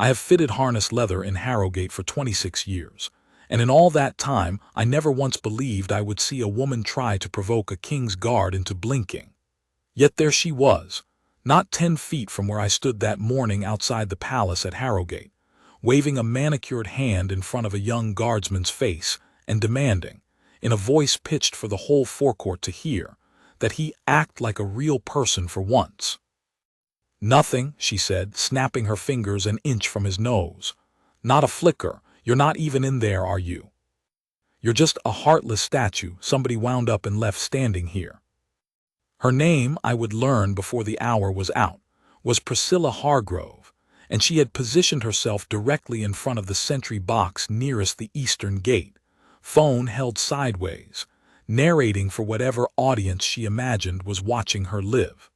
I have fitted harness leather in Harrowgate for 26 years, and in all that time I never once believed I would see a woman try to provoke a king's guard into blinking. Yet there she was, not 10 feet from where I stood that morning outside the palace at Harrowgate, waving a manicured hand in front of a young guardsman's face and demanding, in a voice pitched for the whole forecourt to hear, that he act like a real person for once. "Nothing," she said, snapping her fingers an inch from his nose. "Not a flicker. You're not even in there, are you? You're just a heartless statue somebody wound up and left standing here." Her name, I would learn before the hour was out, was Priscilla Hargrove, and she had positioned herself directly in front of the sentry box nearest the eastern gate, phone held sideways, narrating for whatever audience she imagined was watching her live.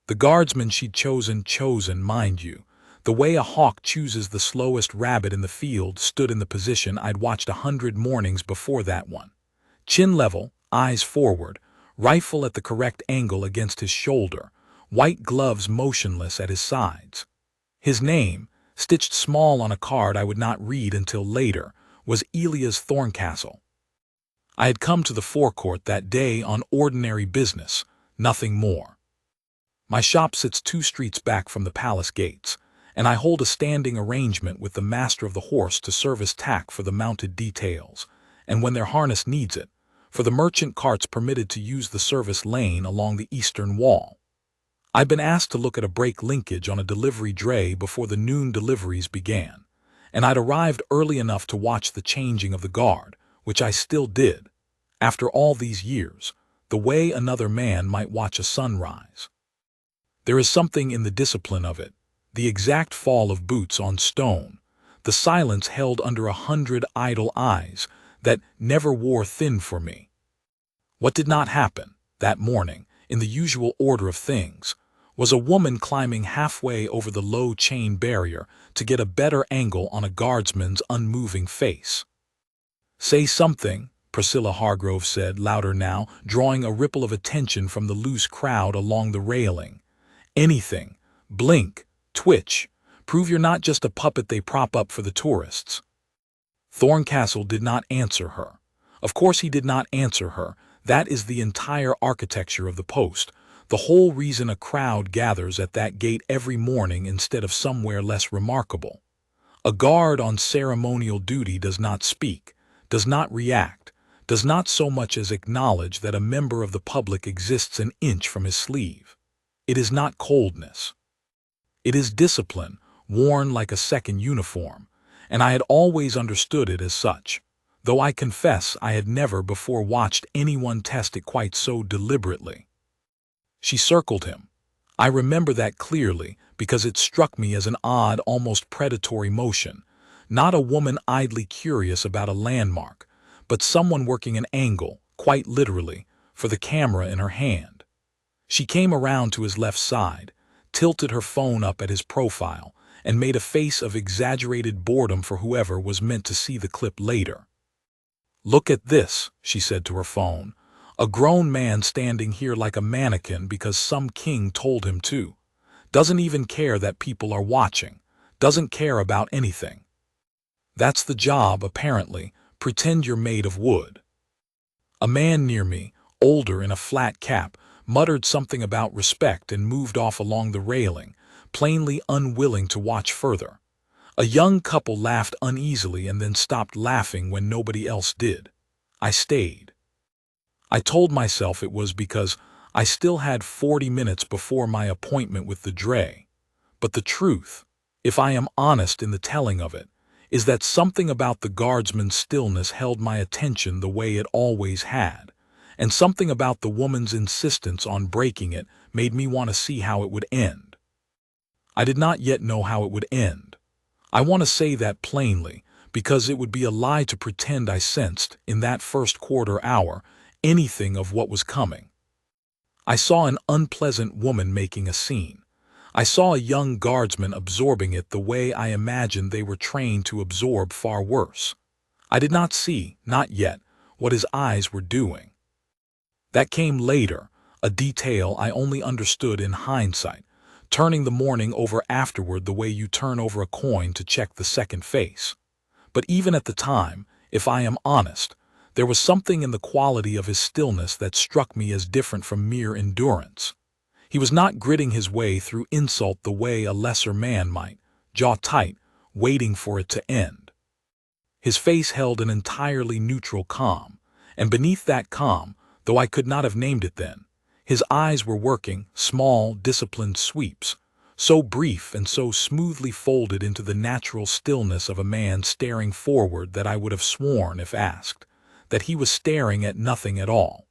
The guardsman she'd chosen, mind you, the way a hawk chooses the slowest rabbit in the field, stood in the position I'd watched 100 mornings before that one. Chin level, eyes forward, rifle at the correct angle against his shoulder, white gloves motionless at his sides. His name, stitched small on a card I would not read until later, was Elias Thorncastle. I had come to the forecourt that day on ordinary business, nothing more. My shop sits 2 streets back from the palace gates, and I hold a standing arrangement with the master of the horse to serve as tack for the mounted details, and when their harness needs it, for the merchant carts permitted to use the service lane along the eastern wall. I'd been asked to look at a brake linkage on a delivery dray before the noon deliveries began, and I'd arrived early enough to watch the changing of the guard, which I still did, after all these years, the way another man might watch a sunrise. There is something in the discipline of it, the exact fall of boots on stone, the silence held under 100 idle eyes, that never wore thin for me. What did not happen, that morning, in the usual order of things, was a woman climbing halfway over the low chain barrier to get a better angle on a guardsman's unmoving face. "Say something," Priscilla Hargrove said, louder now, drawing a ripple of attention from the loose crowd along the railing. "Anything. Blink. Twitch. Prove you're not just a puppet they prop up for the tourists." Thorncastle did not answer her. Of course he did not answer her. That is the entire architecture of the post, the whole reason a crowd gathers at that gate every morning instead of somewhere less remarkable. A guard on ceremonial duty does not speak, does not react, does not so much as acknowledge that a member of the public exists an inch from his sleeve. It is not coldness. It is discipline, worn like a second uniform, and I had always understood it as such, though I confess I had never before watched anyone test it quite so deliberately. She circled him. I remember that clearly because it struck me as an odd, almost predatory motion, not a woman idly curious about a landmark, but someone working an angle, quite literally, for the camera in her hand. She came around to his left side, tilted her phone up at his profile, and made a face of exaggerated boredom for whoever was meant to see the clip later. "Look at this," she said to her phone. "A grown man standing here like a mannequin because some king told him to. Doesn't even care that people are watching. Doesn't care about anything. That's the job, apparently. Pretend you're made of wood." A man near me, older in a flat cap, muttered something about respect and moved off along the railing, plainly unwilling to watch further. A young couple laughed uneasily and then stopped laughing when nobody else did. I stayed. I told myself it was because I still had 40 minutes before my appointment with the dray. But the truth, if I am honest in the telling of it, is that something about the guardsman's stillness held my attention the way it always had, and something about the woman's insistence on breaking it made me want to see how it would end. I did not yet know how it would end. I want to say that plainly, because it would be a lie to pretend I sensed, in that first quarter hour, anything of what was coming. I saw an unpleasant woman making a scene. I saw a young guardsman absorbing it the way I imagined they were trained to absorb far worse. I did not see, not yet, what his eyes were doing. That came later, a detail I only understood in hindsight, turning the morning over afterward the way you turn over a coin to check the second face. But even at the time, if I am honest, there was something in the quality of his stillness that struck me as different from mere endurance. He was not gritting his way through insult the way a lesser man might, jaw tight, waiting for it to end. His face held an entirely neutral calm, and beneath that calm, though I could not have named it then, his eyes were working small, disciplined sweeps, so brief and so smoothly folded into the natural stillness of a man staring forward that I would have sworn, if asked, that he was staring at nothing at all.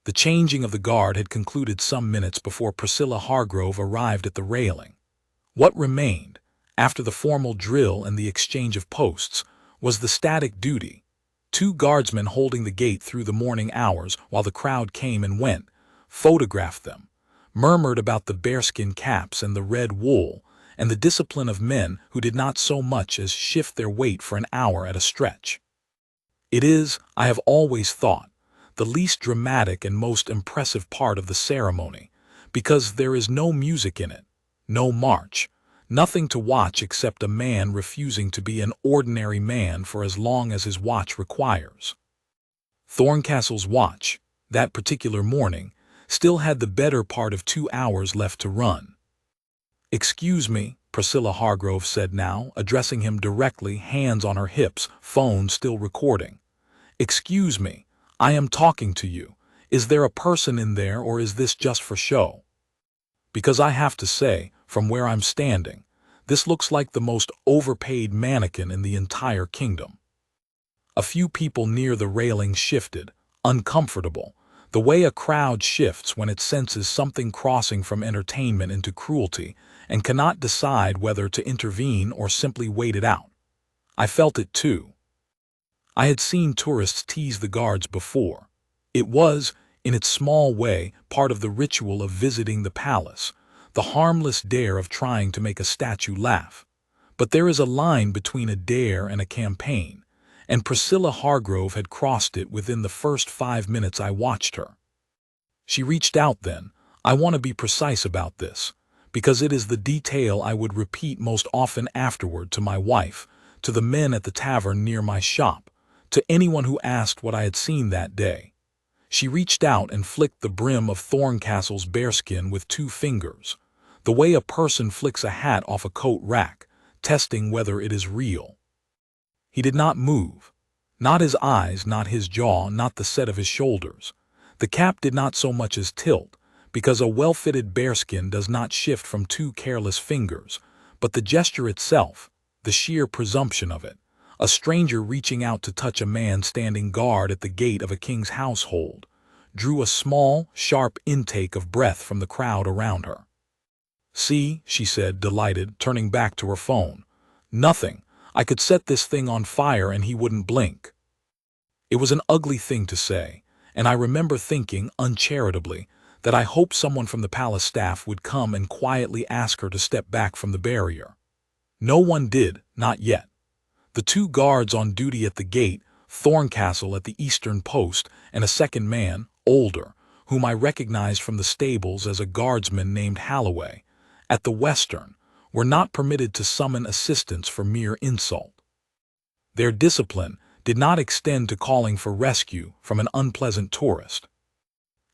The changing of the guard had concluded some minutes before Priscilla Hargrove arrived at the railing. What remained, after the formal drill and the exchange of posts, was the static duty. 2 guardsmen holding the gate through the morning hours while the crowd came and went, photographed them, murmured about the bearskin caps and the red wool, and the discipline of men who did not so much as shift their weight for an hour at a stretch. It is, I have always thought, the least dramatic and most impressive part of the ceremony, because there is no music in it, no march, nothing to watch except a man refusing to be an ordinary man for as long as his watch requires. Thorncastle's watch, that particular morning, still had the better part of 2 hours left to run. "Excuse me," Priscilla Hargrove said now, addressing him directly, hands on her hips, phone still recording. "Excuse me, I am talking to you. Is there a person in there or is this just for show? Because I have to say, from where I'm standing, this looks like the most overpaid mannequin in the entire kingdom." A few people near the railing shifted, uncomfortable, the way a crowd shifts when it senses something crossing from entertainment into cruelty and cannot decide whether to intervene or simply wait it out. I felt it too. I had seen tourists tease the guards before. It was, in its small way, part of the ritual of visiting the palace, the harmless dare of trying to make a statue laugh. But there is a line between a dare and a campaign, and Priscilla Hargrove had crossed it within the first 5 minutes I watched her. She reached out then. I want to be precise about this, because it is the detail I would repeat most often afterward to my wife, to the men at the tavern near my shop, to anyone who asked what I had seen that day. She reached out and flicked the brim of Thorncastle's bearskin with 2 fingers, the way a person flicks a hat off a coat rack, testing whether it is real. He did not move. Not his eyes, not his jaw, not the set of his shoulders. The cap did not so much as tilt, because a well-fitted bearskin does not shift from 2 careless fingers, but the gesture itself, the sheer presumption of it, a stranger reaching out to touch a man standing guard at the gate of a king's household, drew a small, sharp intake of breath from the crowd around her. "See," she said, delighted, turning back to her phone. "Nothing. I could set this thing on fire and he wouldn't blink." It was an ugly thing to say, and I remember thinking, uncharitably, that I hoped someone from the palace staff would come and quietly ask her to step back from the barrier. No one did, not yet. The 2 guards on duty at the gate, Thorncastle at the eastern post, and a second man, older, whom I recognized from the stables as a guardsman named Holloway, at the western, were not permitted to summon assistance for mere insult. Their discipline did not extend to calling for rescue from an unpleasant tourist.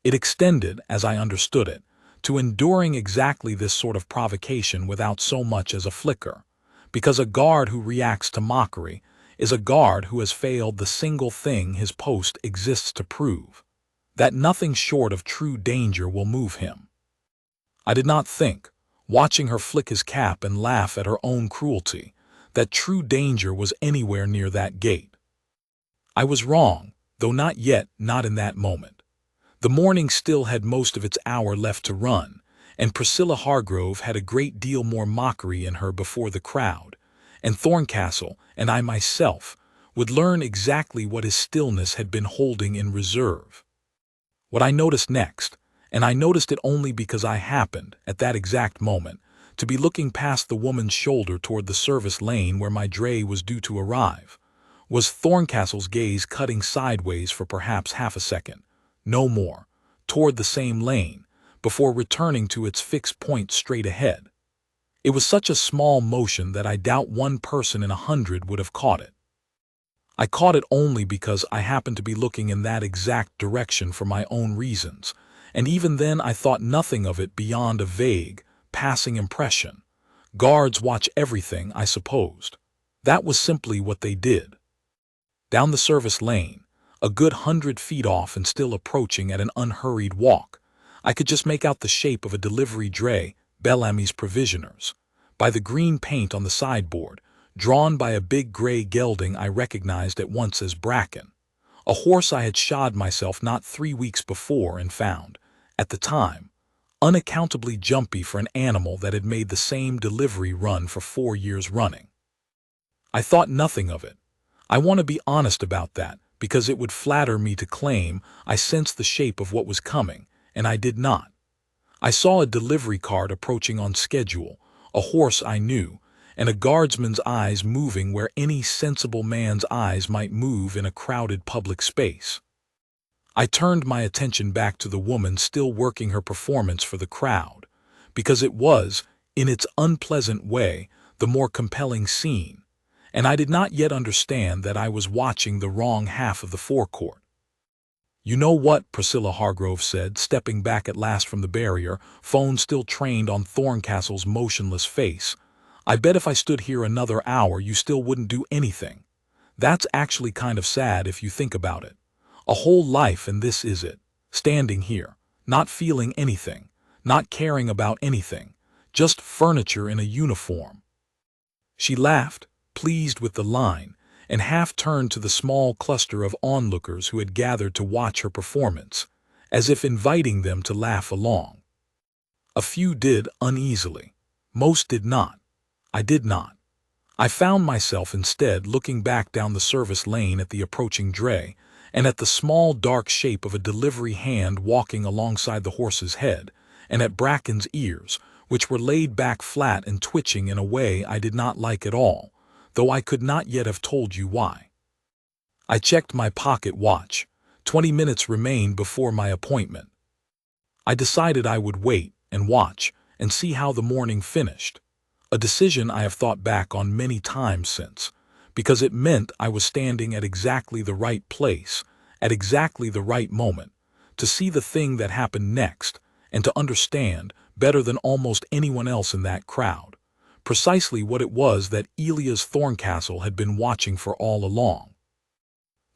It extended, as I understood it, to enduring exactly this sort of provocation without so much as a flicker, because a guard who reacts to mockery is a guard who has failed the single thing his post exists to prove, that nothing short of true danger will move him. I did not think, watching her flick his cap and laugh at her own cruelty, that true danger was anywhere near that gate. I was wrong, though not yet, not in that moment. The morning still had most of its hour left to run, and Priscilla Hargrove had a great deal more mockery in her before the crowd, and Thorncastle and I myself would learn exactly what his stillness had been holding in reserve. What I noticed next, and I noticed it only because I happened, at that exact moment, to be looking past the woman's shoulder toward the service lane where my dray was due to arrive, was Thorncastle's gaze cutting sideways for perhaps half a second, no more, toward the same lane, before returning to its fixed point straight ahead. It was such a small motion that I doubt one person in 100 would have caught it. I caught it only because I happened to be looking in that exact direction for my own reasons, and even then I thought nothing of it beyond a vague, passing impression. Guards watch everything, I supposed. That was simply what they did. Down the service lane, a good 100 feet off and still approaching at an unhurried walk, I could just make out the shape of a delivery dray, Bellamy's Provisioners. By the green paint on the sideboard, drawn by a big gray gelding I recognized at once as Bracken, a horse I had shod myself not 3 weeks before and found, at the time, unaccountably jumpy for an animal that had made the same delivery run for 4 years running. I thought nothing of it. I want to be honest about that, because it would flatter me to claim I sensed the shape of what was coming, and I did not. I saw a delivery cart approaching on schedule, a horse I knew, and a guardsman's eyes moving where any sensible man's eyes might move in a crowded public space. I turned my attention back to the woman still working her performance for the crowd, because it was, in its unpleasant way, the more compelling scene, and I did not yet understand that I was watching the wrong half of the forecourt. "You know what," Priscilla Hargrove said, stepping back at last from the barrier, phone still trained on Thorncastle's motionless face. "I bet if I stood here another hour you still wouldn't do anything. That's actually kind of sad if you think about it. A whole life and this is it, standing here, not feeling anything, not caring about anything, just furniture in a uniform." She laughed, pleased with the line, and half turned to the small cluster of onlookers who had gathered to watch her performance, as if inviting them to laugh along. A few did uneasily. Most did not. I did not. I found myself instead looking back down the service lane at the approaching dray, and at the small dark shape of a delivery hand walking alongside the horse's head, and at Bracken's ears, which were laid back flat and twitching in a way I did not like at all, though I could not yet have told you why. I checked my pocket watch. 20 minutes remained before my appointment. I decided I would wait and watch and see how the morning finished, a decision I have thought back on many times since, because it meant I was standing at exactly the right place, at exactly the right moment, to see the thing that happened next, and to understand, better than almost anyone else in that crowd, precisely what it was that Elias Thorncastle had been watching for all along.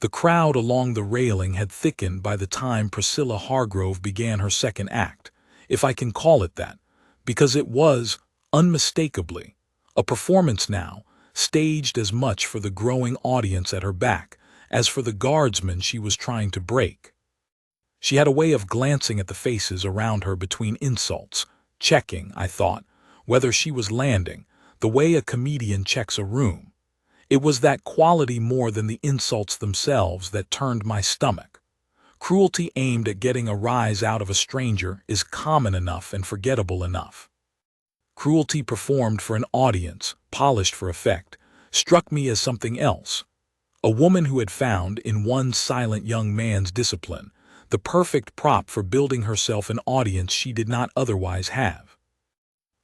The crowd along the railing had thickened by the time Priscilla Hargrove began her second act, if I can call it that, because it was, unmistakably, a performance now, staged as much for the growing audience at her back as for the guardsmen she was trying to break. She had a way of glancing at the faces around her between insults, checking, I thought, whether she was landing, the way a comedian checks a room. It was that quality more than the insults themselves that turned my stomach. Cruelty aimed at getting a rise out of a stranger is common enough and forgettable enough. Cruelty performed for an audience, polished for effect, struck me as something else. A woman who had found, in one silent young man's discipline, the perfect prop for building herself an audience she did not otherwise have.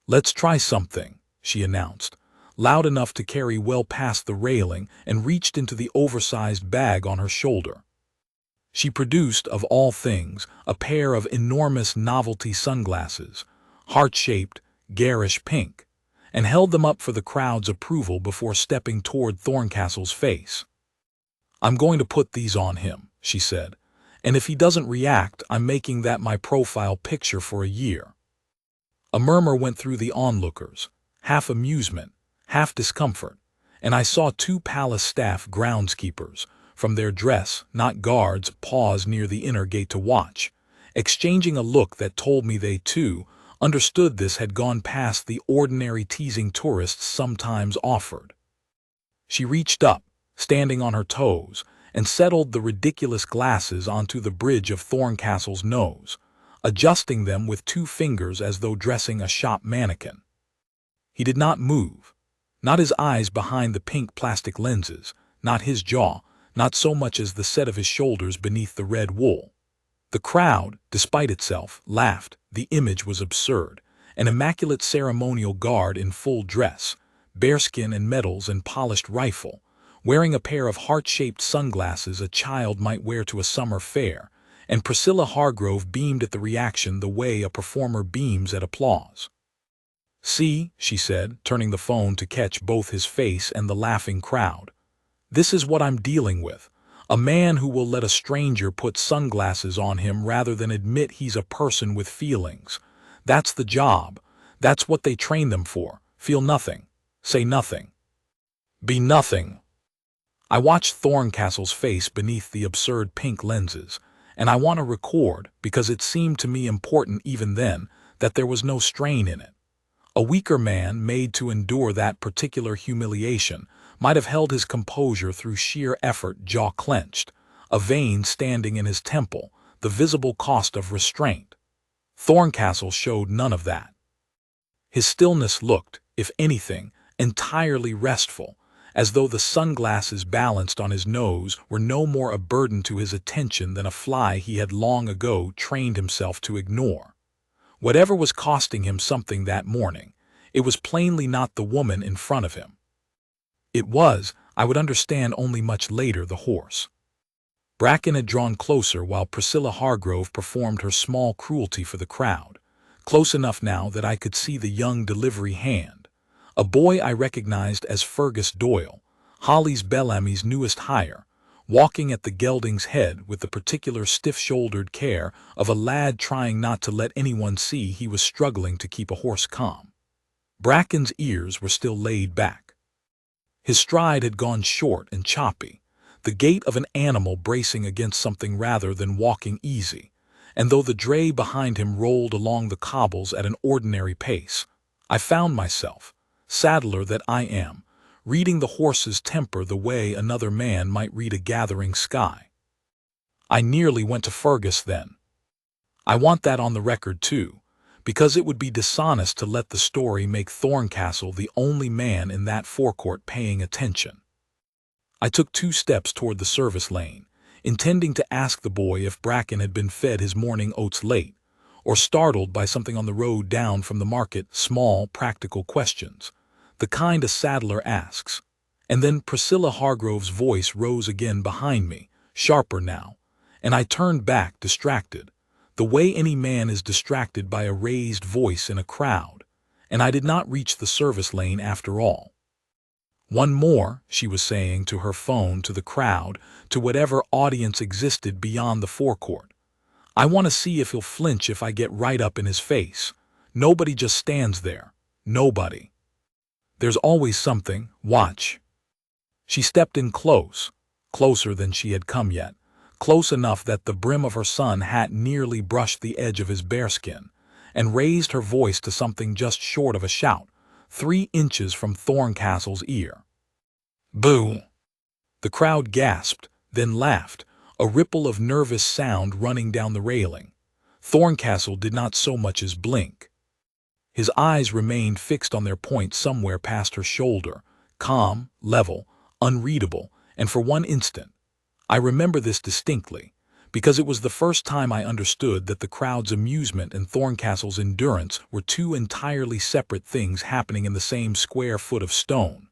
"Let's try something," she announced, loud enough to carry well past the railing, and reached into the oversized bag on her shoulder. She produced, of all things, a pair of enormous novelty sunglasses, heart-shaped, garish pink, and held them up for the crowd's approval before stepping toward Thorncastle's face. "I'm going to put these on him," she said, "and if he doesn't react, I'm making that my profile picture for a year." A murmur went through the onlookers, half amusement, half discomfort, and I saw 2 palace staff groundskeepers, from their dress, not guards, pause near the inner gate to watch, exchanging a look that told me they, too, understood this had gone past the ordinary teasing tourists sometimes offered. She reached up, standing on her toes, and settled the ridiculous glasses onto the bridge of Thorncastle's nose, adjusting them with 2 fingers as though dressing a shop mannequin. He did not move, not his eyes behind the pink plastic lenses, not his jaw, not so much as the set of his shoulders beneath the red wool. The crowd, despite itself, laughed, The image was absurd. An immaculate ceremonial guard in full dress, bearskin and medals and polished rifle, wearing a pair of heart-shaped sunglasses a child might wear to a summer fair, and Priscilla Hargrove beamed at the reaction the way a performer beams at applause. "See," she said, turning the phone to catch both his face and the laughing crowd. "This is what I'm dealing with. A man who will let a stranger put sunglasses on him rather than admit he's a person with feelings. That's the job. That's what they train them for. Feel nothing. Say nothing. Be nothing." I watched Thorncastle's face beneath the absurd pink lenses, and I want to record, because it seemed to me important even then, that there was no strain in it. A weaker man, made to endure that particular humiliation, might have held his composure through sheer effort, jaw clenched, a vein standing in his temple, the visible cost of restraint. Thorncastle showed none of that. His stillness looked, if anything, entirely restful, as though the sunglasses balanced on his nose were no more a burden to his attention than a fly he had long ago trained himself to ignore. Whatever was costing him something that morning, it was plainly not the woman in front of him. It was, I would understand only much later, the horse. Bracken had drawn closer while Priscilla Hargrove performed her small cruelty for the crowd, close enough now that I could see the young delivery hand, a boy I recognized as Fergus Doyle, Holly's Bellamy's newest hire, walking at the gelding's head with the particular stiff-shouldered care of a lad trying not to let anyone see he was struggling to keep a horse calm. Bracken's ears were still laid back. His stride had gone short and choppy, the gait of an animal bracing against something rather than walking easy, and though the dray behind him rolled along the cobbles at an ordinary pace, I found myself, saddler that I am, reading the horse's temper the way another man might read a gathering sky. I nearly went to Fergus then. I want that on the record too, because it would be dishonest to let the story make Thorncastle the only man in that forecourt paying attention. I took 2 steps toward the service lane, intending to ask the boy if Bracken had been fed his morning oats late, or startled by something on the road down from the market, small, practical questions, the kind a saddler asks. And then Priscilla Hargrove's voice rose again behind me, sharper now, and I turned back, distracted, the way any man is distracted by a raised voice in a crowd, and I did not reach the service lane after all. "One more," she was saying to her phone, to the crowd, to whatever audience existed beyond the forecourt. "I want to see if he'll flinch if I get right up in his face. Nobody just stands there. Nobody. There's always something. Watch." She stepped in close, closer than she had come yet, close enough that the brim of her sun hat nearly brushed the edge of his bearskin, and raised her voice to something just short of a shout, 3 inches from Thorncastle's ear. "Boo!" The crowd gasped, then laughed, a ripple of nervous sound running down the railing. Thorncastle did not so much as blink. His eyes remained fixed on their point somewhere past her shoulder, calm, level, unreadable, and for one instant, I remember this distinctly, because it was the first time I understood that the crowd's amusement and Thorncastle's endurance were 2 entirely separate things happening in the same square foot of stone.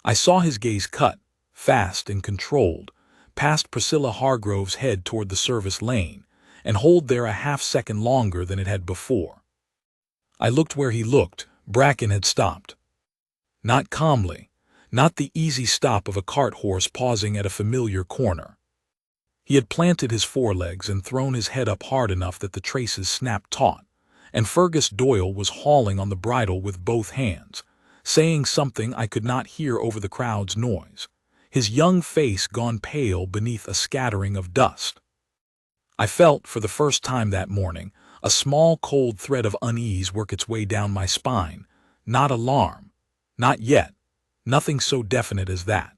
I saw his gaze cut, fast and controlled, past Priscilla Hargrove's head toward the service lane, and hold there a half-second longer than it had before. I looked where he looked. Bracken had stopped. Not calmly, not the easy stop of a cart horse pausing at a familiar corner. He had planted his forelegs and thrown his head up hard enough that the traces snapped taut, and Fergus Doyle was hauling on the bridle with both hands, saying something I could not hear over the crowd's noise, his young face gone pale beneath a scattering of dust. I felt, for the first time that morning, a small cold thread of unease work its way down my spine. Not alarm. Not yet. Nothing so definite as that.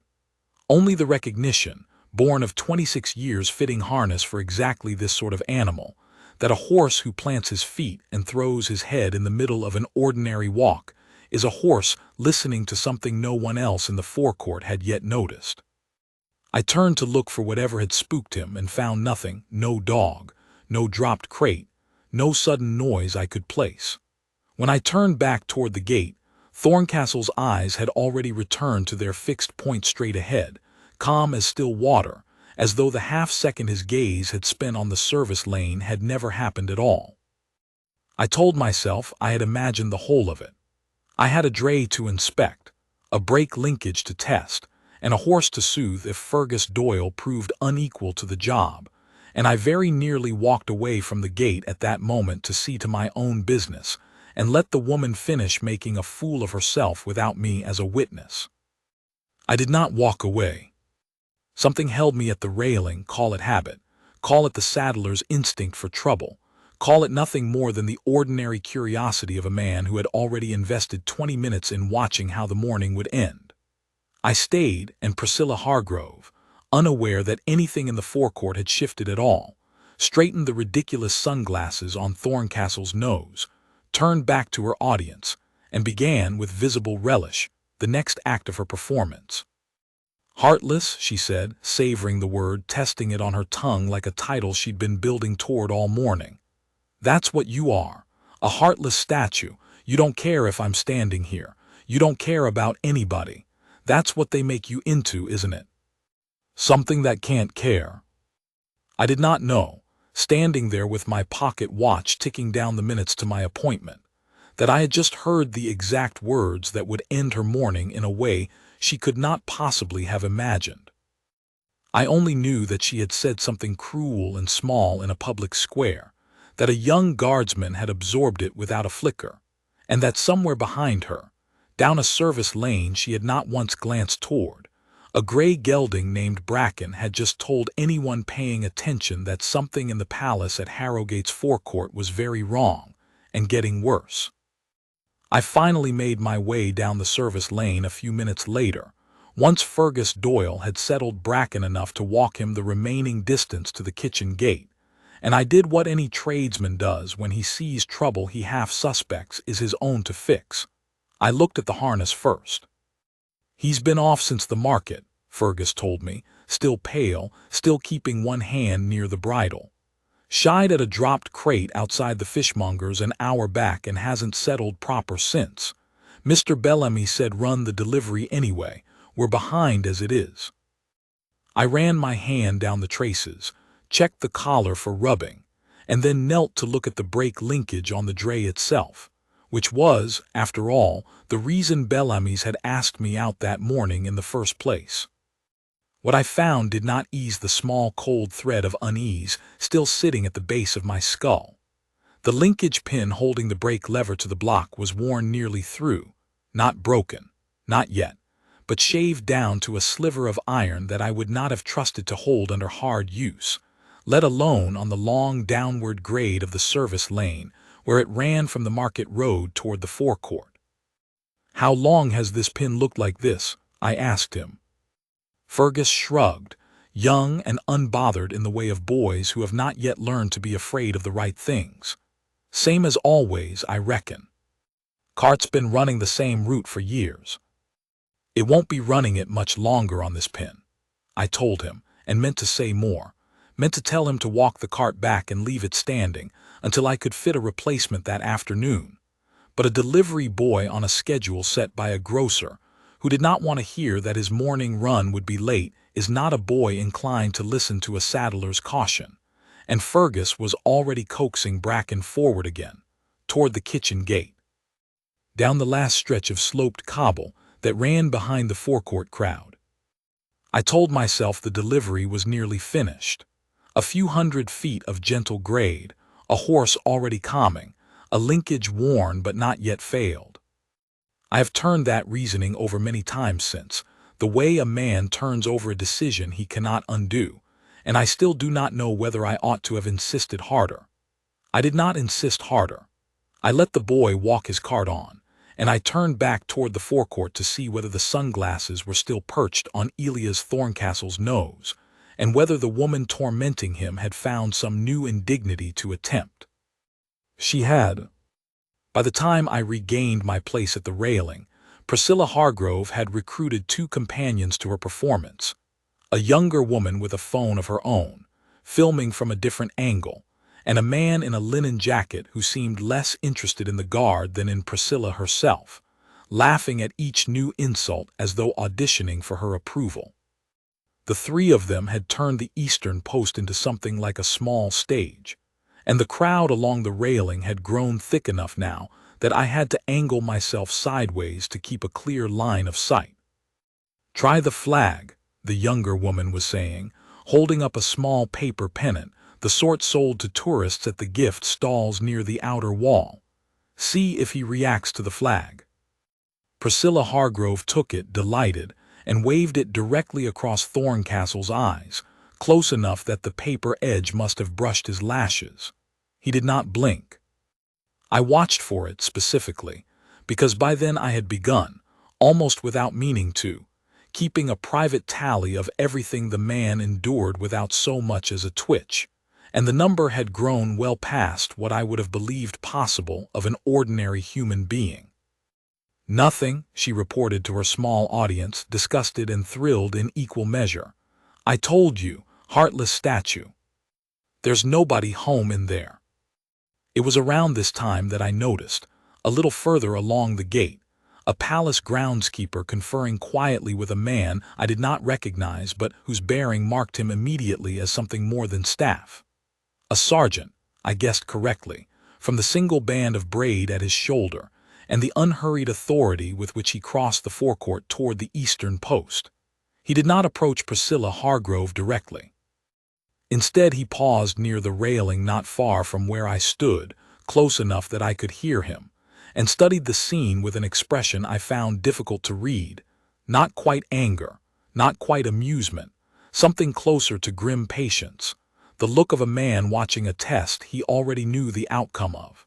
Only the recognition, born of 26 years fitting harness for exactly this sort of animal, that a horse who plants his feet and throws his head in the middle of an ordinary walk is a horse listening to something no one else in the forecourt had yet noticed. I turned to look for whatever had spooked him and found nothing, no dog, no dropped crate, no sudden noise I could place. When I turned back toward the gate, Thorncastle's eyes had already returned to their fixed point straight ahead, calm as still water, as though the half-second his gaze had spent on the service lane had never happened at all. I told myself I had imagined the whole of it. I had a dray to inspect, a brake linkage to test, and a horse to soothe if Fergus Doyle proved unequal to the job, and I very nearly walked away from the gate at that moment to see to my own business, and let the woman finish making a fool of herself without me as a witness. I did not walk away. Something held me at the railing, call it habit, call it the saddler's instinct for trouble, call it nothing more than the ordinary curiosity of a man who had already invested 20 minutes in watching how the morning would end. I stayed, and Priscilla Hargrove, unaware that anything in the forecourt had shifted at all, straightened the ridiculous sunglasses on Thorncastle's nose, turned back to her audience, and began, with visible relish, the next act of her performance. "Heartless," she said, savoring the word, testing it on her tongue like a title she'd been building toward all morning. "That's what you are, a heartless statue. You don't care if I'm standing here. You don't care about anybody. That's what they make you into, isn't it? Something that can't care." I did not know, standing there with my pocket watch ticking down the minutes to my appointment, that I had just heard the exact words that would end her morning in a way she could not possibly have imagined. I only knew that she had said something cruel and small in a public square, that a young guardsman had absorbed it without a flicker, and that somewhere behind her, down a service lane she had not once glanced toward, a gray gelding named Bracken had just told anyone paying attention that something in the palace at Harrowgate's forecourt was very wrong, and getting worse. I finally made my way down the service lane a few minutes later, once Fergus Doyle had settled Bracken enough to walk him the remaining distance to the kitchen gate, and I did what any tradesman does when he sees trouble he half suspects is his own to fix. I looked at the harness first. "He's been off since the market," Fergus told me, still pale, still keeping one hand near the bridle. "Shied at a dropped crate outside the fishmonger's an hour back and hasn't settled proper since. Mr. Bellamy said run the delivery anyway. We're behind as it is." I ran my hand down the traces, checked the collar for rubbing, and then knelt to look at the brake linkage on the dray itself, which was, after all, the reason Bellamy's had asked me out that morning in the first place. What I found did not ease the small cold thread of unease still sitting at the base of my skull. The linkage pin holding the brake lever to the block was worn nearly through, not broken, not yet, but shaved down to a sliver of iron that I would not have trusted to hold under hard use, let alone on the long downward grade of the service lane where it ran from the market road toward the forecourt. "How long has this pin looked like this?" I asked him. Fergus shrugged, young and unbothered in the way of boys who have not yet learned to be afraid of the right things. "Same as always, I reckon. Cart's been running the same route for years." "It won't be running it much longer on this pin," I told him, and meant to say more, meant to tell him to walk the cart back and leave it standing until I could fit a replacement that afternoon. But a delivery boy on a schedule set by a grocer, who did not want to hear that his morning run would be late, is not a boy inclined to listen to a saddler's caution, and Fergus was already coaxing Bracken forward again, toward the kitchen gate, down the last stretch of sloped cobble that ran behind the forecourt crowd. I told myself the delivery was nearly finished. A few hundred feet of gentle grade, a horse already calming, a linkage worn but not yet failed. I have turned that reasoning over many times since, the way a man turns over a decision he cannot undo, and I still do not know whether I ought to have insisted harder. I did not insist harder. I let the boy walk his cart on, and I turned back toward the forecourt to see whether the sunglasses were still perched on Elias Thorncastle's nose, and whether the woman tormenting him had found some new indignity to attempt. She had. By the time I regained my place at the railing, Priscilla Hargrove had recruited 2 companions to her performance, a younger woman with a phone of her own, filming from a different angle, and a man in a linen jacket who seemed less interested in the guard than in Priscilla herself, laughing at each new insult as though auditioning for her approval. The three of them had turned the eastern post into something like a small stage, and the crowd along the railing had grown thick enough now that I had to angle myself sideways to keep a clear line of sight. "Try the flag," the younger woman was saying, holding up a small paper pennant, the sort sold to tourists at the gift stalls near the outer wall. "See if he reacts to the flag." Priscilla Hargrove took it, delighted, and waved it directly across Thorncastle's eyes, close enough that the paper edge must have brushed his lashes. He did not blink. I watched for it specifically, because by then I had begun, almost without meaning to, keeping a private tally of everything the man endured without so much as a twitch, and the number had grown well past what I would have believed possible of an ordinary human being. "Nothing," she reported to her small audience, disgusted and thrilled in equal measure. "I told you, heartless statue. There's nobody home in there." It was around this time that I noticed, a little further along the gate, a palace groundskeeper conferring quietly with a man I did not recognize but whose bearing marked him immediately as something more than staff. A sergeant, I guessed correctly, from the single band of braid at his shoulder, and the unhurried authority with which he crossed the forecourt toward the eastern post. He did not approach Priscilla Hargrove directly. Instead, he paused near the railing not far from where I stood, close enough that I could hear him, and studied the scene with an expression I found difficult to read. Not quite anger, not quite amusement, something closer to grim patience, the look of a man watching a test he already knew the outcome of.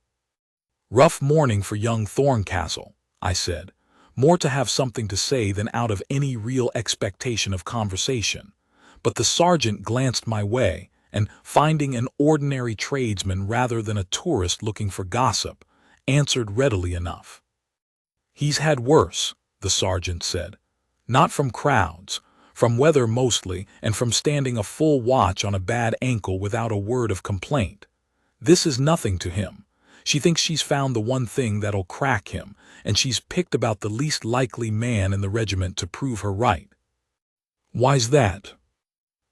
"Rough morning for young Thorncastle," I said, more to have something to say than out of any real expectation of conversation. But the sergeant glanced my way, and, finding an ordinary tradesman rather than a tourist looking for gossip, answered readily enough. "He's had worse," the sergeant said. "Not from crowds, from weather mostly, and from standing a full watch on a bad ankle without a word of complaint. This is nothing to him. She thinks she's found the one thing that'll crack him, and she's picked about the least likely man in the regiment to prove her right." "Why's that?"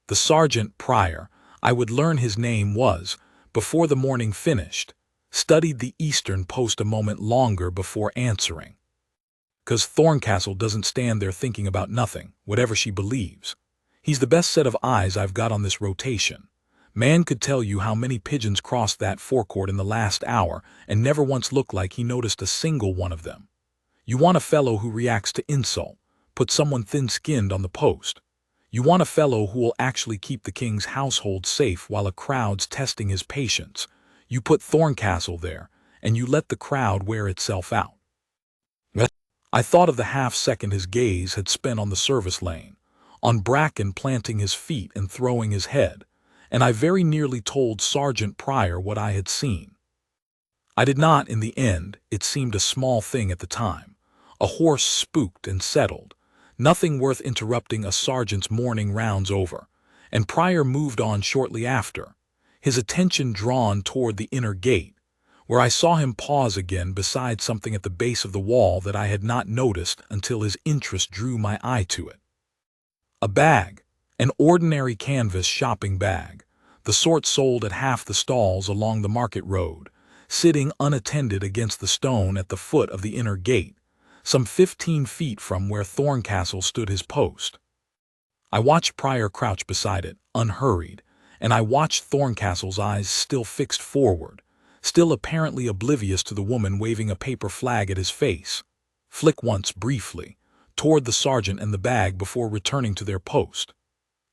The sergeant Pryor, I would learn his name was, before the morning finished, studied the eastern post a moment longer before answering. "'Cause Thorncastle doesn't stand there thinking about nothing, whatever she believes. He's the best set of eyes I've got on this rotation. Man could tell you how many pigeons crossed that forecourt in the last hour and never once looked like he noticed a single one of them. You want a fellow who reacts to insult, put someone thin-skinned on the post. You want a fellow who will actually keep the king's household safe while a crowd's testing his patience. You put Thorncastle there, and you let the crowd wear itself out." I thought of the half-second his gaze had spent on the service lane, on Bracken planting his feet and throwing his head, and I very nearly told Sergeant Pryor what I had seen. I did not in the end. It seemed a small thing at the time. A horse spooked and settled, nothing worth interrupting a sergeant's morning rounds over, and Pryor moved on shortly after, his attention drawn toward the inner gate, where I saw him pause again beside something at the base of the wall that I had not noticed until his interest drew my eye to it. A bag, an ordinary canvas shopping bag, the sort sold at half the stalls along the market road, sitting unattended against the stone at the foot of the inner gate, some 15 feet from where Thorncastle stood his post. I watched Pryor crouch beside it, unhurried, and I watched Thorncastle's eyes still fixed forward, still apparently oblivious to the woman waving a paper flag at his face, flick once briefly toward the sergeant and the bag before returning to their post.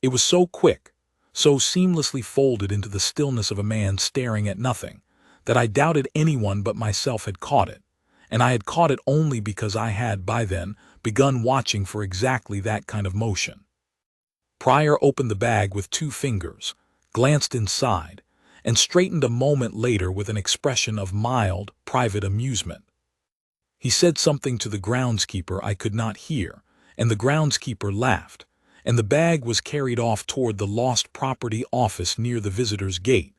It was so quick, so seamlessly folded into the stillness of a man staring at nothing, that I doubted anyone but myself had caught it, and I had caught it only because I had, by then, begun watching for exactly that kind of motion. Pryor opened the bag with 2 fingers, glanced inside, and straightened a moment later with an expression of mild, private amusement. He said something to the groundskeeper I could not hear, and the groundskeeper laughed, and the bag was carried off toward the lost property office near the visitor's gate.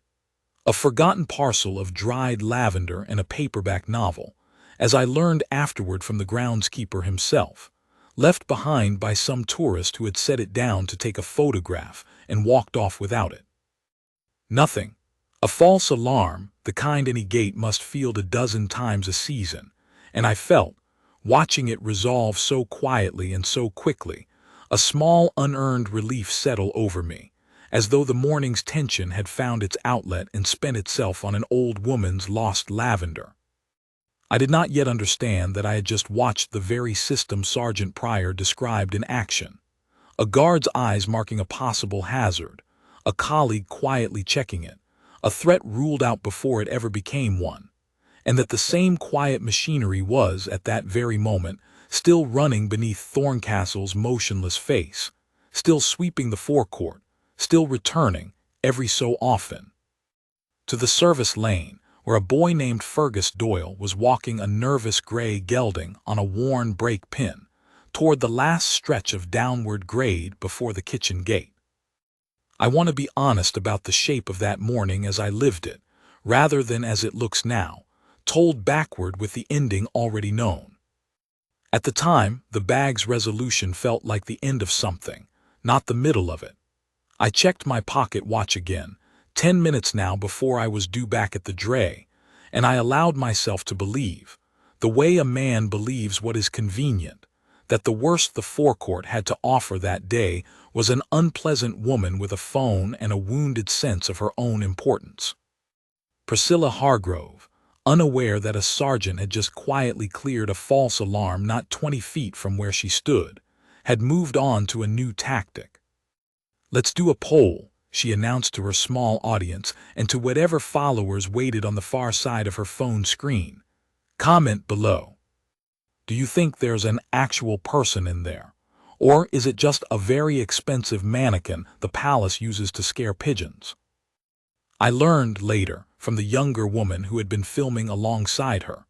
A forgotten parcel of dried lavender and a paperback novel, as I learned afterward from the groundskeeper himself, left behind by some tourist who had set it down to take a photograph and walked off without it. Nothing. A false alarm, the kind any gate must field a dozen times a season, and I felt, watching it resolve so quietly and so quickly, a small unearned relief settle over me, as though the morning's tension had found its outlet and spent itself on an old woman's lost lavender. I did not yet understand that I had just watched the very system Sergeant Pryor described in action. A guard's eyes marking a possible hazard, a colleague quietly checking it, a threat ruled out before it ever became one, and that the same quiet machinery was, at that very moment, still running beneath Thorncastle's motionless face, still sweeping the forecourt, still returning, every so often, to the service lane, where a boy named Fergus Doyle was walking a nervous gray gelding on a worn brake pin toward the last stretch of downward grade before the kitchen gate. I want to be honest about the shape of that morning as I lived it, rather than as it looks now, told backward with the ending already known. At the time, the bag's resolution felt like the end of something, not the middle of it. I checked my pocket watch again, 10 minutes now before I was due back at the dray, and I allowed myself to believe, the way a man believes what is convenient, that the worst the forecourt had to offer that day was an unpleasant woman with a phone and a wounded sense of her own importance. Priscilla Hargrove, unaware that a sergeant had just quietly cleared a false alarm not 20 feet from where she stood, had moved on to a new tactic. "Let's do a poll," she announced to her small audience and to whatever followers waited on the far side of her phone screen. "Comment below. Do you think there's an actual person in there? Or is it just a very expensive mannequin the palace uses to scare pigeons?" I learned later from the younger woman who had been filming alongside her,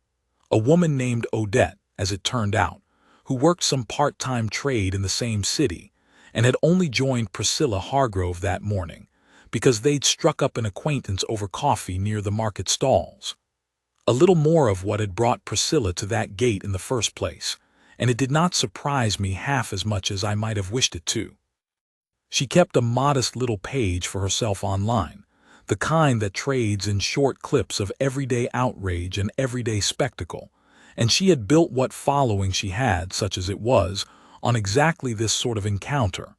a woman named Odette, as it turned out, who worked some part-time trade in the same city, and had only joined Priscilla Hargrove that morning because they'd struck up an acquaintance over coffee near the market stalls. A little more of what had brought Priscilla to that gate in the first place, and it did not surprise me half as much as I might have wished it to. She kept a modest little page for herself online, the kind that trades in short clips of everyday outrage and everyday spectacle, and she had built what following she had, such as it was, on exactly this sort of encounter.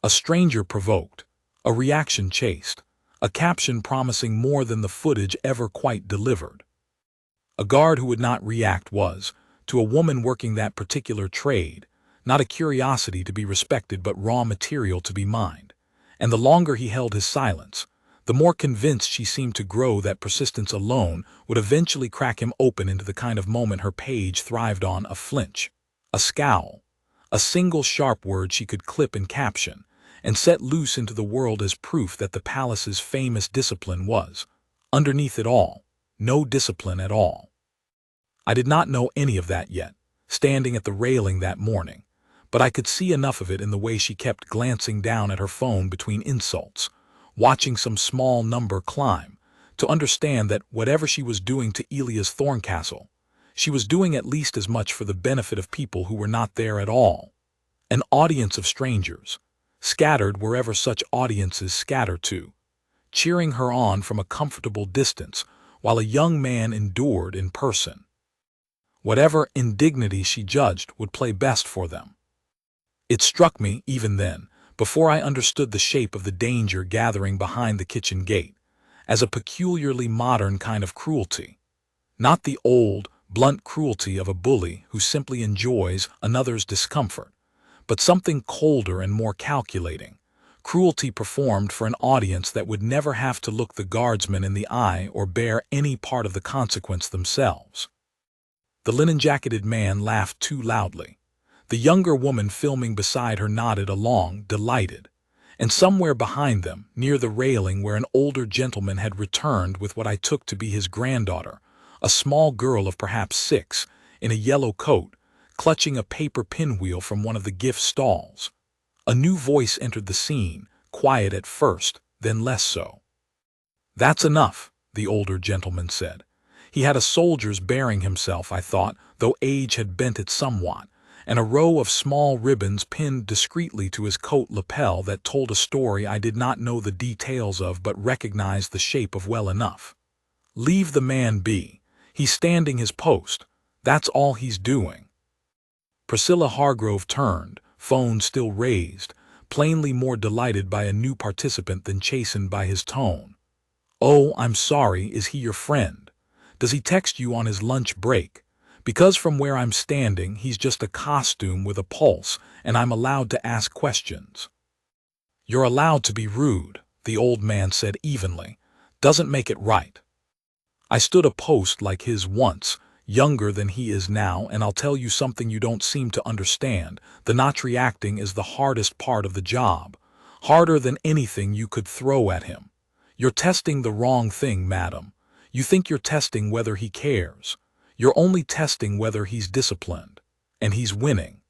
A stranger provoked, a reaction chased, a caption promising more than the footage ever quite delivered. A guard who would not react was, to a woman working that particular trade, not a curiosity to be respected but raw material to be mined, and the longer he held his silence, the more convinced she seemed to grow that persistence alone would eventually crack him open into the kind of moment her page thrived on: a flinch, a scowl, a single sharp word she could clip and caption, and set loose into the world as proof that the palace's famous discipline was, underneath it all, no discipline at all. I did not know any of that yet, standing at the railing that morning, but I could see enough of it in the way she kept glancing down at her phone between insults, watching some small number climb, to understand that whatever she was doing to Elias Thorncastle, she was doing at least as much for the benefit of people who were not there at all. An audience of strangers, scattered wherever such audiences scatter to, cheering her on from a comfortable distance while a young man endured in person. Whatever indignity she judged would play best for them. It struck me, even then, before I understood the shape of the danger gathering behind the kitchen gate, as a peculiarly modern kind of cruelty. Not the old, blunt cruelty of a bully who simply enjoys another's discomfort, but something colder and more calculating, cruelty performed for an audience that would never have to look the guardsman in the eye or bear any part of the consequence themselves. The linen-jacketed man laughed too loudly. The younger woman filming beside her nodded along, delighted, and somewhere behind them, near the railing where an older gentleman had returned with what I took to be his granddaughter, a small girl of perhaps 6, in a yellow coat, clutching a paper pinwheel from one of the gift stalls. A new voice entered the scene, quiet at first, then less so. "That's enough," the older gentleman said. He had a soldier's bearing himself, I thought, though age had bent it somewhat, and a row of small ribbons pinned discreetly to his coat lapel that told a story I did not know the details of but recognized the shape of well enough. Leave the man be. He's standing his post. That's all he's doing. Priscilla Hargrove turned, phone still raised, plainly more delighted by a new participant than chastened by his tone. "Oh, I'm sorry, is he your friend? Does he text you on his lunch break? Because from where I'm standing, he's just a costume with a pulse, and I'm allowed to ask questions." "You're allowed to be rude," the old man said evenly. "Doesn't make it right. I stood a post like his once, younger than he is now, and I'll tell you something you don't seem to understand. The not reacting is the hardest part of the job, harder than anything you could throw at him. You're testing the wrong thing, madam. You think you're testing whether he cares. You're only testing whether he's disciplined. And he's winning."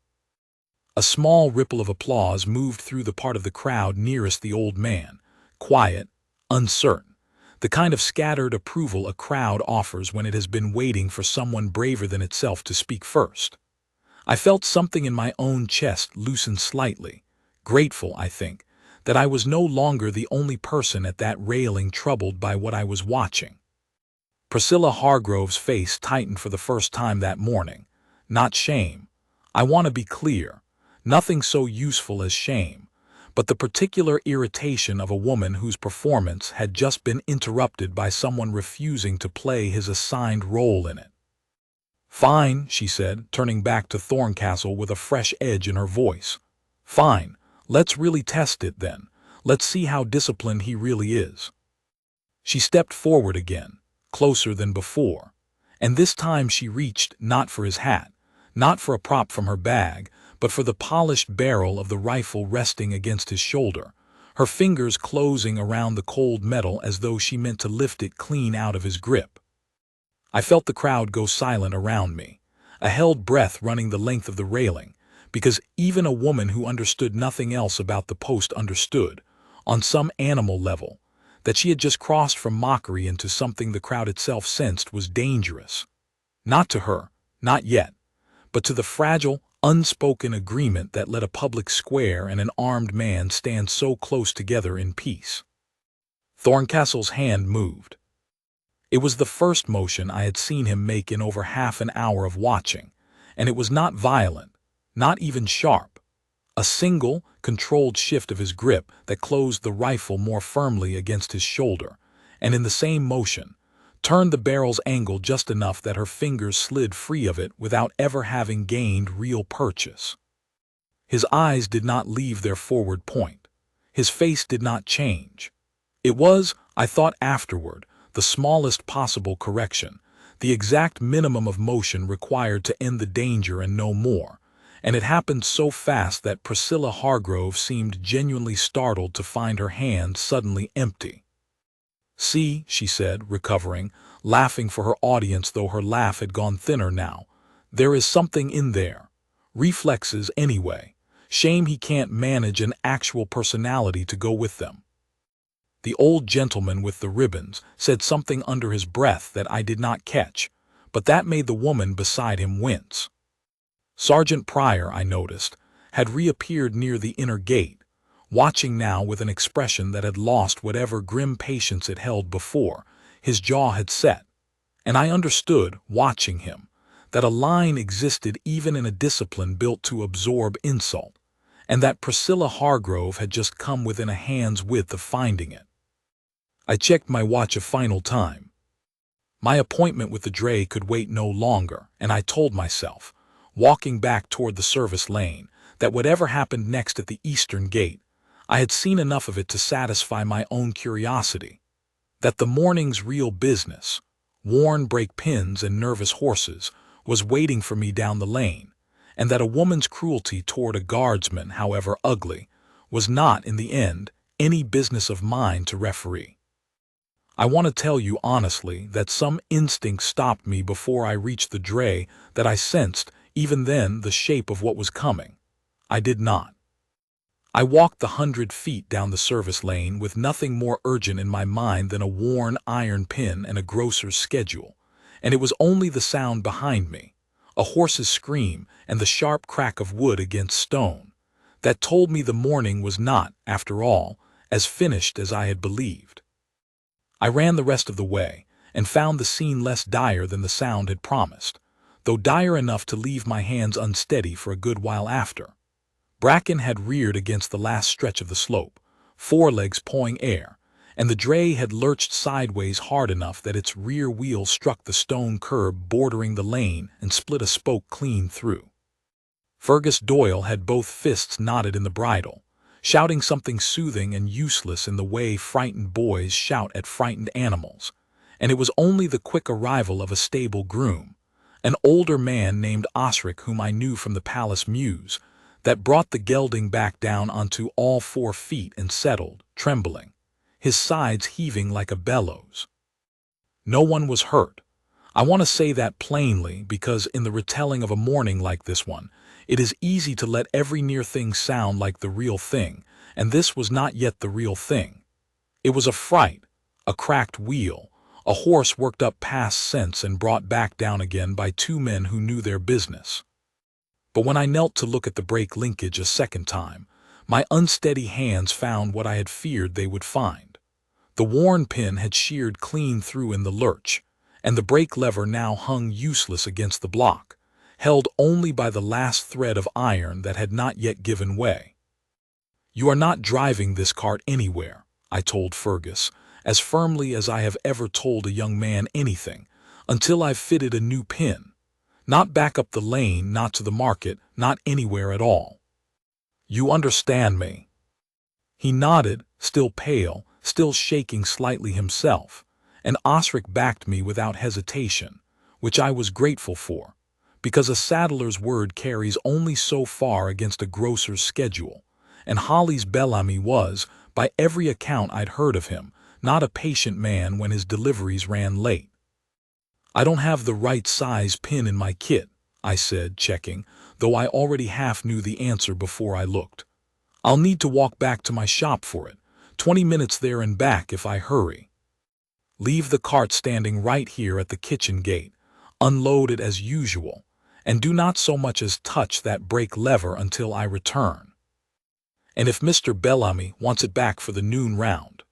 A small ripple of applause moved through the part of the crowd nearest the old man, quiet, uncertain, the kind of scattered approval a crowd offers when it has been waiting for someone braver than itself to speak first. I felt something in my own chest loosen slightly, grateful, I think, that I was no longer the only person at that railing troubled by what I was watching. Priscilla Hargrove's face tightened for the first time that morning. Not shame. I want to be clear. Nothing so useful as shame. But the particular irritation of a woman whose performance had just been interrupted by someone refusing to play his assigned role in it. "Fine," she said, turning back to Thorncastle with a fresh edge in her voice. "Fine. Let's really test it then. Let's see how disciplined he really is." She stepped forward again, closer than before, and this time she reached not for his hat, not for a prop from her bag, but for the polished barrel of the rifle resting against his shoulder, her fingers closing around the cold metal as though she meant to lift it clean out of his grip. I felt the crowd go silent around me, a held breath running the length of the railing, because even a woman who understood nothing else about the post understood, on some animal level, that she had just crossed from mockery into something the crowd itself sensed was dangerous. Not to her, not yet, but to the fragile, unspoken agreement that let a public square and an armed man stand so close together in peace. Thorncastle's hand moved. It was the first motion I had seen him make in over half an hour of watching, and it was not violent, not even sharp. A single, controlled shift of his grip that closed the rifle more firmly against his shoulder, and in the same motion, turned the barrel's angle just enough that her fingers slid free of it without ever having gained real purchase. His eyes did not leave their forward point. His face did not change. It was, I thought afterward, the smallest possible correction, the exact minimum of motion required to end the danger and no more, and it happened so fast that Priscilla Hargrove seemed genuinely startled to find her hand suddenly empty. "See," she said, recovering, laughing for her audience though her laugh had gone thinner now, "there is something in there. Reflexes anyway. Shame he can't manage an actual personality to go with them." The old gentleman with the ribbons said something under his breath that I did not catch, but that made the woman beside him wince. Sergeant Pryor, I noticed, had reappeared near the inner gate, watching now with an expression that had lost whatever grim patience it held before. His jaw had set, and I understood, watching him, that a line existed even in a discipline built to absorb insult, and that Priscilla Hargrove had just come within a hand's width of finding it. I checked my watch a final time. My appointment with the dray could wait no longer, and I told myself, walking back toward the service lane, that whatever happened next at the eastern gate, I had seen enough of it to satisfy my own curiosity, that the morning's real business, worn brake pins and nervous horses, was waiting for me down the lane, and that a woman's cruelty toward a guardsman, however ugly, was not, in the end, any business of mine to referee. I want to tell you honestly that some instinct stopped me before I reached the dray, that I sensed, even then, the shape of what was coming. I did not. I walked the 100 feet down the service lane with nothing more urgent in my mind than a worn iron pin and a grocer's schedule, and it was only the sound behind me, a horse's scream and the sharp crack of wood against stone, that told me the morning was not, after all, as finished as I had believed. I ran the rest of the way, and found the scene less dire than the sound had promised, though dire enough to leave my hands unsteady for a good while after. Bracken had reared against the last stretch of the slope, forelegs pawing air, and the dray had lurched sideways hard enough that its rear wheel struck the stone curb bordering the lane and split a spoke clean through. Fergus Doyle had both fists knotted in the bridle, shouting something soothing and useless in the way frightened boys shout at frightened animals, and it was only the quick arrival of a stable groom, an older man named Osric whom I knew from the palace mews, that brought the gelding back down onto all 4 feet and settled, trembling, his sides heaving like a bellows. No one was hurt. I want to say that plainly because in the retelling of a morning like this one, it is easy to let every near thing sound like the real thing, and this was not yet the real thing. It was a fright, a cracked wheel, a horse worked up past sense and brought back down again by 2 men who knew their business. But when I knelt to look at the brake linkage a second time, my unsteady hands found what I had feared they would find. The worn pin had sheared clean through in the lurch, and the brake lever now hung useless against the block, held only by the last thread of iron that had not yet given way. "You are not driving this cart anywhere," I told Fergus, as firmly as I have ever told a young man anything, "until I've fitted a new pin. Not back up the lane, not to the market, not anywhere at all. You understand me?" He nodded, still pale, still shaking slightly himself, and Osric backed me without hesitation, which I was grateful for, because a saddler's word carries only so far against a grocer's schedule, and Holly's Bellamy was, by every account I'd heard of him, not a patient man when his deliveries ran late. "I don't have the right size pin in my kit," I said, checking, though I already half knew the answer before I looked. "I'll need to walk back to my shop for it, 20 minutes there and back if I hurry." "Leave the cart standing right here at the kitchen gate, unload it as usual, and do not so much as touch that brake lever until I return. And if Mr. Bellamy wants it back for the noon round."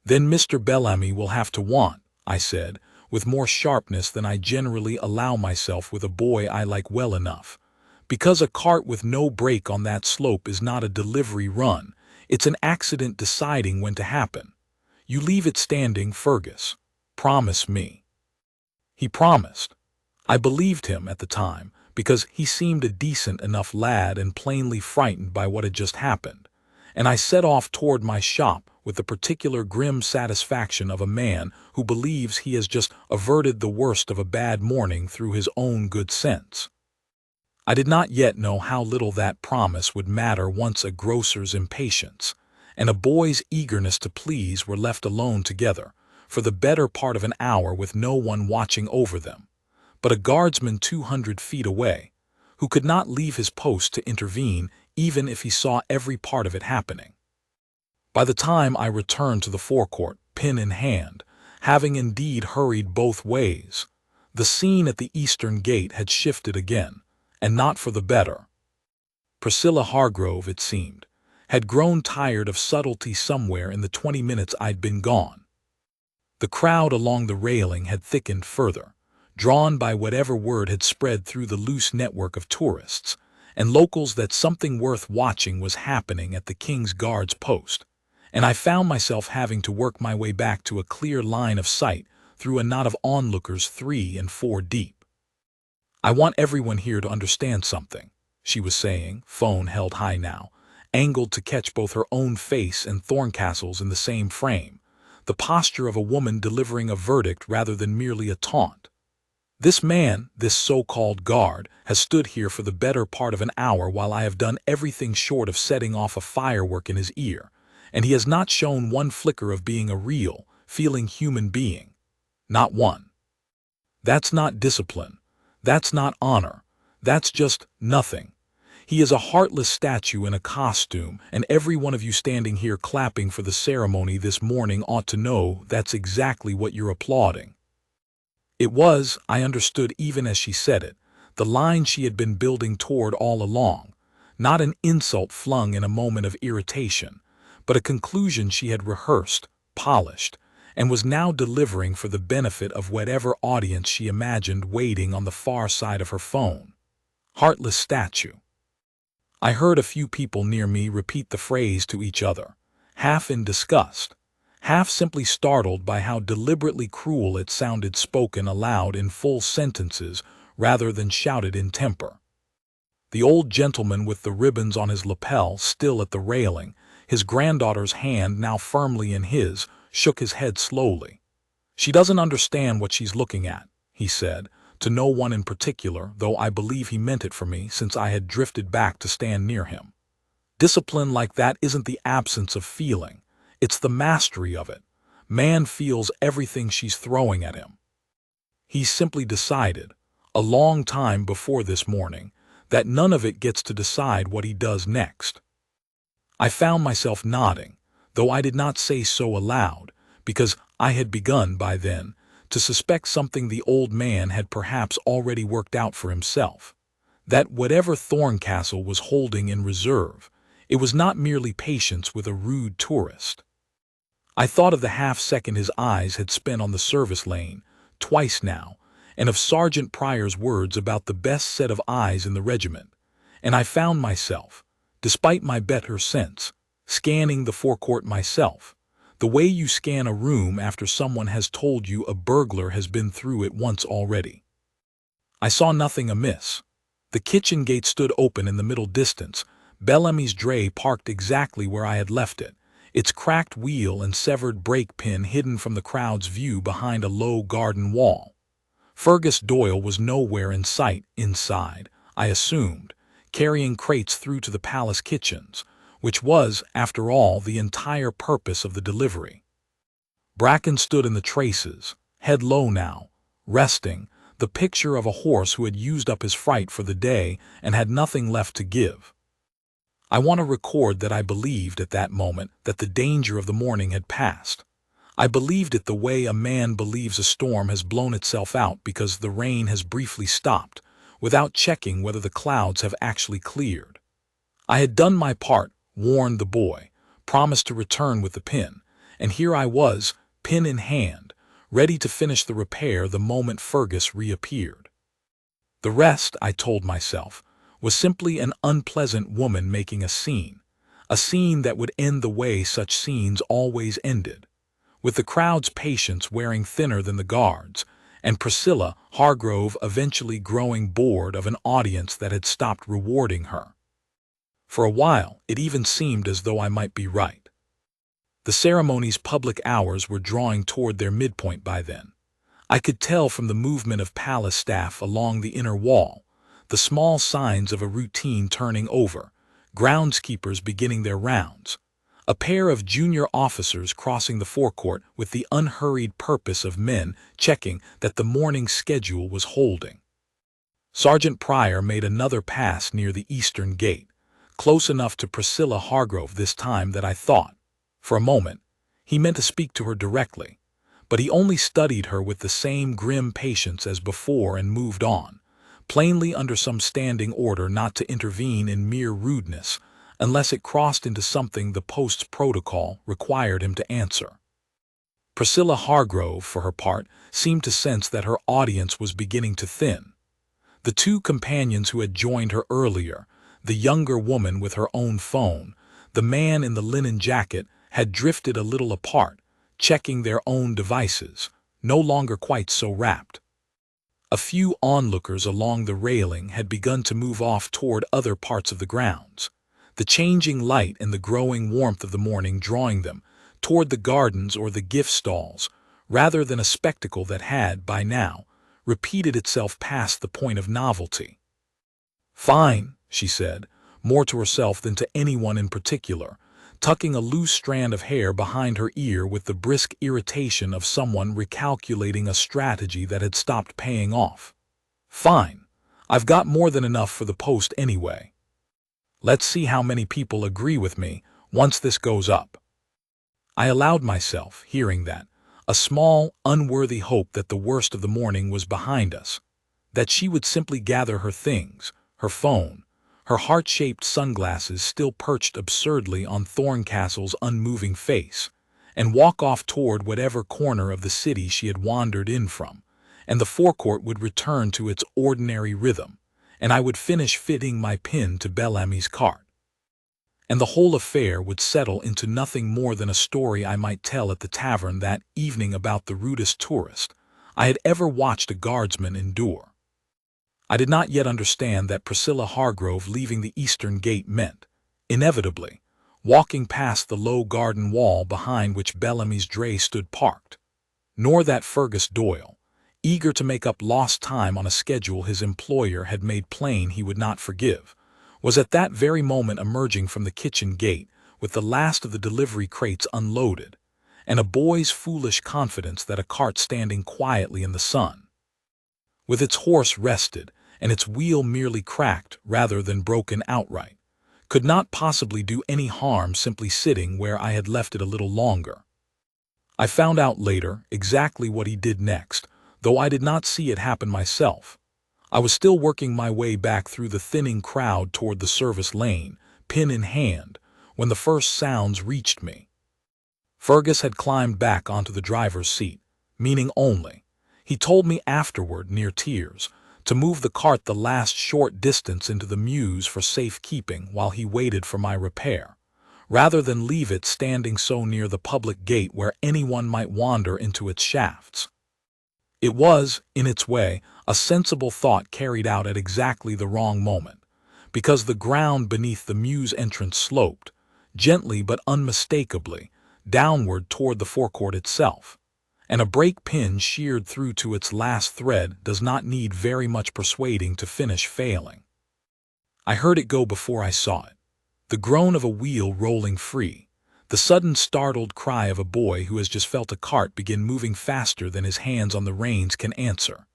"Then Mr. Bellamy will have to want," I said, with more sharpness than I generally allow myself with a boy I like well enough, "because a cart with no brake on that slope is not a delivery run, it's an accident deciding when to happen. You leave it standing, Fergus. Promise me." He promised. I believed him at the time, because he seemed a decent enough lad and plainly frightened by what had just happened, and I set off toward my shop with the particular grim satisfaction of a man who believes he has just averted the worst of a bad morning through his own good sense. I did not yet know how little that promise would matter once a grocer's impatience and a boy's eagerness to please were left alone together for the better part of an hour with no one watching over them, but a guardsman 200 feet away, who could not leave his post to intervene even if he saw every part of it happening. By the time I returned to the forecourt, pin in hand, having indeed hurried both ways, the scene at the eastern gate had shifted again, and not for the better. Priscilla Hargrove, it seemed, had grown tired of subtlety somewhere in the 20 minutes I'd been gone. The crowd along the railing had thickened further, drawn by whatever word had spread through the loose network of tourists and locals that something worth watching was happening at the King's Guard's post, and I found myself having to work my way back to a clear line of sight through a knot of onlookers 3 and 4 deep. "I want everyone here to understand something," she was saying, phone held high now, angled to catch both her own face and Thorncastle's in the same frame, the posture of a woman delivering a verdict rather than merely a taunt. "This man, this so-called guard, has stood here for the better part of an hour while I have done everything short of setting off a firework in his ear, and he has not shown one flicker of being a real, feeling human being. Not one. That's not discipline. That's not honor. That's just nothing. He is a heartless statue in a costume, and every one of you standing here clapping for the ceremony this morning ought to know that's exactly what you're applauding." It was, I understood even as she said it, the line she had been building toward all along, not an insult flung in a moment of irritation, but a conclusion she had rehearsed, polished, and was now delivering for the benefit of whatever audience she imagined waiting on the far side of her phone. Heartless statue. I heard a few people near me repeat the phrase to each other, half in disgust, half simply startled by how deliberately cruel it sounded spoken aloud in full sentences rather than shouted in temper. The old gentleman with the ribbons on his lapel still at the railing, his granddaughter's hand now firmly in his, shook his head slowly. "She doesn't understand what she's looking at," he said, to no one in particular, though I believe he meant it for me since I had drifted back to stand near him. Discipline like that isn't the absence of feeling, it's the mastery of it. Man feels everything she's throwing at him. He's simply decided, a long time before this morning, that none of it gets to decide what he does next. I found myself nodding, though I did not say so aloud, because I had begun by then to suspect something the old man had perhaps already worked out for himself, that whatever Thorncastle was holding in reserve, it was not merely patience with a rude tourist. I thought of the half-second his eyes had spent on the service lane, twice now, and of Sergeant Pryor's words about the best set of eyes in the regiment, and I found myself, despite my better sense, scanning the forecourt myself, the way you scan a room after someone has told you a burglar has been through it once already. I saw nothing amiss. The kitchen gate stood open in the middle distance, Bellamy's dray parked exactly where I had left it, its cracked wheel and severed brake pin hidden from the crowd's view behind a low garden wall. Fergus Doyle was nowhere in sight inside, I assumed, carrying crates through to the palace kitchens, which was, after all, the entire purpose of the delivery. Bracken stood in the traces, head low now, resting, the picture of a horse who had used up his fright for the day and had nothing left to give. I want to record that I believed at that moment that the danger of the morning had passed. I believed it the way a man believes a storm has blown itself out because the rain has briefly stopped, without checking whether the clouds have actually cleared. I had done my part, warned the boy, promised to return with the pin, and here I was, pin in hand, ready to finish the repair the moment Fergus reappeared. The rest, I told myself, was simply an unpleasant woman making a scene that would end the way such scenes always ended, with the crowd's patience wearing thinner than the guards, and Priscilla Hargrove eventually growing bored of an audience that had stopped rewarding her. For a while, it even seemed as though I might be right. The ceremony's public hours were drawing toward their midpoint by then. I could tell from the movement of palace staff along the inner wall, the small signs of a routine turning over, groundskeepers beginning their rounds, a pair of junior officers crossing the forecourt with the unhurried purpose of men checking that the morning's schedule was holding. Sergeant Pryor made another pass near the eastern gate, close enough to Priscilla Hargrove this time that I thought, for a moment, he meant to speak to her directly, but he only studied her with the same grim patience as before and moved on, plainly under some standing order not to intervene in mere rudeness, unless it crossed into something the post's protocol required him to answer. Priscilla Hargrove, for her part, seemed to sense that her audience was beginning to thin. The two companions who had joined her earlier, the younger woman with her own phone, the man in the linen jacket, had drifted a little apart, checking their own devices, no longer quite so rapt. A few onlookers along the railing had begun to move off toward other parts of the grounds, the changing light and the growing warmth of the morning drawing them toward the gardens or the gift stalls, rather than a spectacle that had, by now, repeated itself past the point of novelty. "Fine," she said, more to herself than to anyone in particular, tucking a loose strand of hair behind her ear with the brisk irritation of someone recalculating a strategy that had stopped paying off. "Fine. I've got more than enough for the post anyway." Let's see how many people agree with me once this goes up. I allowed myself, hearing that, a small, unworthy hope that the worst of the morning was behind us, that she would simply gather her things, her phone, her heart-shaped sunglasses still perched absurdly on Thorncastle's unmoving face, and walk off toward whatever corner of the city she had wandered in from, and the forecourt would return to its ordinary rhythm, and I would finish fitting my pin to Bellamy's cart. And the whole affair would settle into nothing more than a story I might tell at the tavern that evening about the rudest tourist I had ever watched a guardsman endure. I did not yet understand that Priscilla Hargrove leaving the eastern gate meant, inevitably, walking past the low garden wall behind which Bellamy's dray stood parked, nor that Fergus Doyle, eager to make up lost time on a schedule his employer had made plain he would not forgive, was at that very moment emerging from the kitchen gate with the last of the delivery crates unloaded, and a boy's foolish confidence that a cart standing quietly in the sun, with its horse rested and its wheel merely cracked rather than broken outright, could not possibly do any harm simply sitting where I had left it a little longer. I found out later exactly what he did next, though I did not see it happen myself. I was still working my way back through the thinning crowd toward the service lane, pin in hand, when the first sounds reached me. Fergus had climbed back onto the driver's seat, meaning only, he told me afterward near tears, to move the cart the last short distance into the mews for safekeeping while he waited for my repair, rather than leave it standing so near the public gate where anyone might wander into its shafts. It was, in its way, a sensible thought carried out at exactly the wrong moment, because the ground beneath the mews entrance sloped, gently but unmistakably, downward toward the forecourt itself, and a brake pin sheared through to its last thread does not need very much persuading to finish failing. I heard it go before I saw it, the groan of a wheel rolling free, the sudden startled cry of a boy who has just felt a cart begin moving faster than his hands on the reins can answer,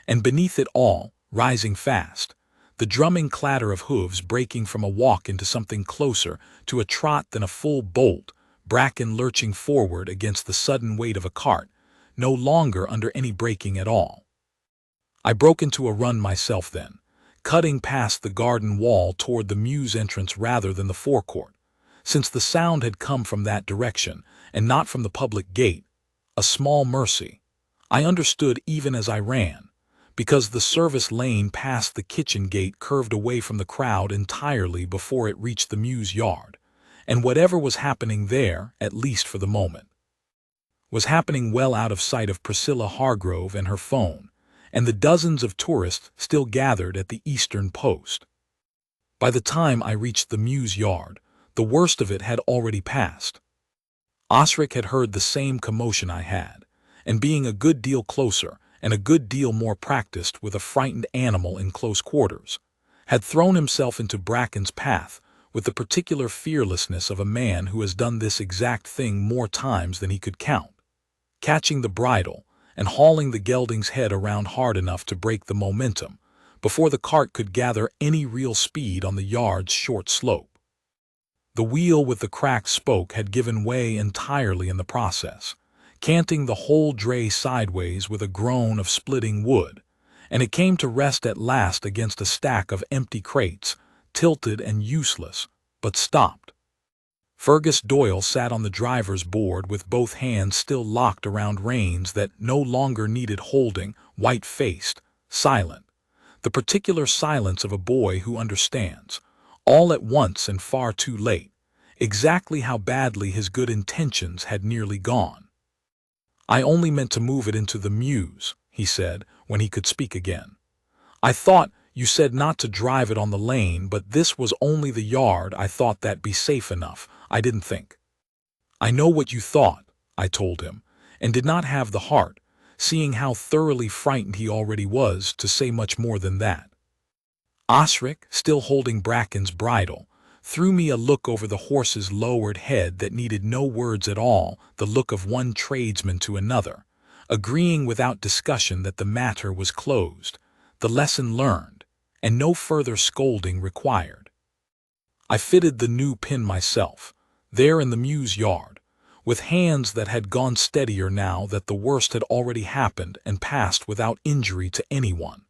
and beneath it all, rising fast, the drumming clatter of hooves breaking from a walk into something closer to a trot than a full bolt, Bracken lurching forward against the sudden weight of a cart, no longer under any braking at all. I broke into a run myself then, cutting past the garden wall toward the mews entrance rather than the forecourt, since the sound had come from that direction and not from the public gate, a small mercy, I understood even as I ran, because the service lane past the kitchen gate curved away from the crowd entirely before it reached the mews yard, and whatever was happening there, at least for the moment, was happening well out of sight of Priscilla Hargrove and her phone, and the dozens of tourists still gathered at the eastern post. By the time I reached the mews yard, the worst of it had already passed. Osric had heard the same commotion I had, and being a good deal closer and a good deal more practiced with a frightened animal in close quarters, had thrown himself into Bracken's path with the particular fearlessness of a man who has done this exact thing more times than he could count, catching the bridle and hauling the gelding's head around hard enough to break the momentum before the cart could gather any real speed on the yard's short slope. The wheel with the cracked spoke had given way entirely in the process, canting the whole dray sideways with a groan of splitting wood, and it came to rest at last against a stack of empty crates, tilted and useless, but stopped. Fergus Doyle sat on the driver's board with both hands still locked around reins that no longer needed holding, white-faced, silent, the particular silence of a boy who understands, all at once and far too late, exactly how badly his good intentions had nearly gone. "I only meant to move it into the mews," he said, when he could speak again. "I thought you said not to drive it on the lane, but this was only the yard. I thought that'd be safe enough. I didn't think." "I know what you thought," I told him, and did not have the heart, seeing how thoroughly frightened he already was, to say much more than that. Osric, still holding Bracken's bridle, threw me a look over the horse's lowered head that needed no words at all, the look of one tradesman to another, agreeing without discussion that the matter was closed, the lesson learned, and no further scolding required. I fitted the new pin myself, there in the mews yard, with hands that had gone steadier now that the worst had already happened and passed without injury to anyone.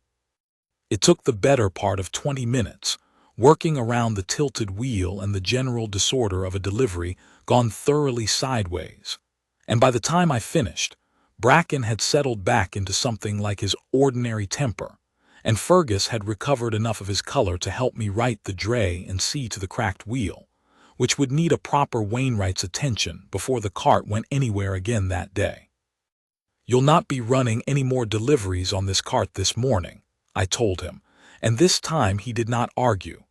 It took the better part of 20 minutes, working around the tilted wheel and the general disorder of a delivery gone thoroughly sideways. And by the time I finished, Bracken had settled back into something like his ordinary temper, and Fergus had recovered enough of his color to help me right the dray and see to the cracked wheel, which would need a proper Wainwright's attention before the cart went anywhere again that day. "You'll not be running any more deliveries on this cart this morning," I told him, and this time he did not argue.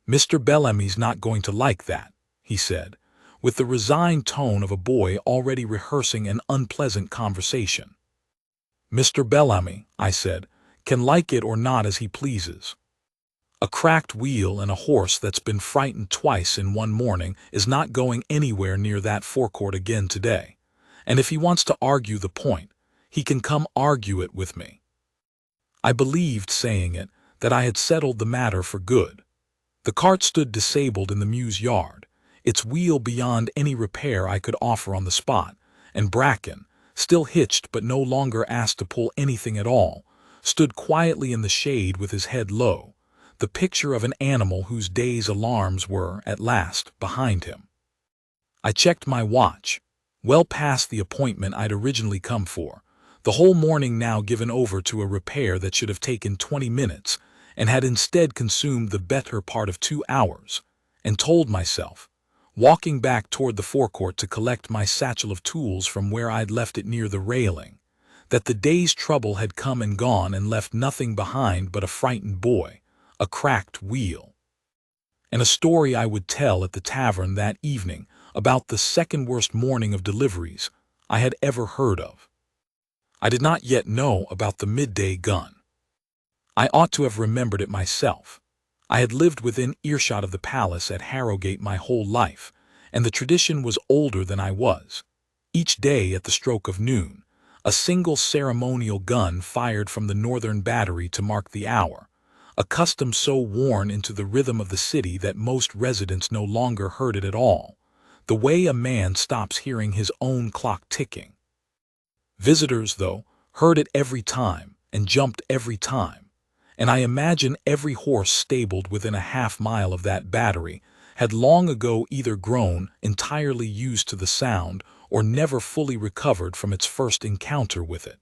"Mr. Bellamy's not going to like that," he said, with the resigned tone of a boy already rehearsing an unpleasant conversation. "Mr. Bellamy," I said, "can like it or not as he pleases. A cracked wheel and a horse that's been frightened twice in one morning is not going anywhere near that forecourt again today, and if he wants to argue the point, he can come argue it with me." I believed, saying it, that I had settled the matter for good. The cart stood disabled in the mews yard, its wheel beyond any repair I could offer on the spot, and Bracken, still hitched but no longer asked to pull anything at all, stood quietly in the shade with his head low, the picture of an animal whose day's alarms were, at last, behind him. I checked my watch, well past the appointment I'd originally come for, the whole morning now given over to a repair that should have taken 20 minutes and had instead consumed the better part of 2 hours, and told myself, walking back toward the forecourt to collect my satchel of tools from where I'd left it near the railing, that the day's trouble had come and gone and left nothing behind but a frightened boy, a cracked wheel, and a story I would tell at the tavern that evening about the second worst morning of deliveries I had ever heard of. I did not yet know about the midday gun. I ought to have remembered it myself. I had lived within earshot of the palace at Harrowgate my whole life, and the tradition was older than I was. Each day at the stroke of noon, a single ceremonial gun fired from the northern battery to mark the hour, a custom so worn into the rhythm of the city that most residents no longer heard it at all, the way a man stops hearing his own clock ticking. Visitors, though, heard it every time and jumped every time, and I imagine every horse stabled within a half-mile of that battery had long ago either grown entirely used to the sound or never fully recovered from its first encounter with it.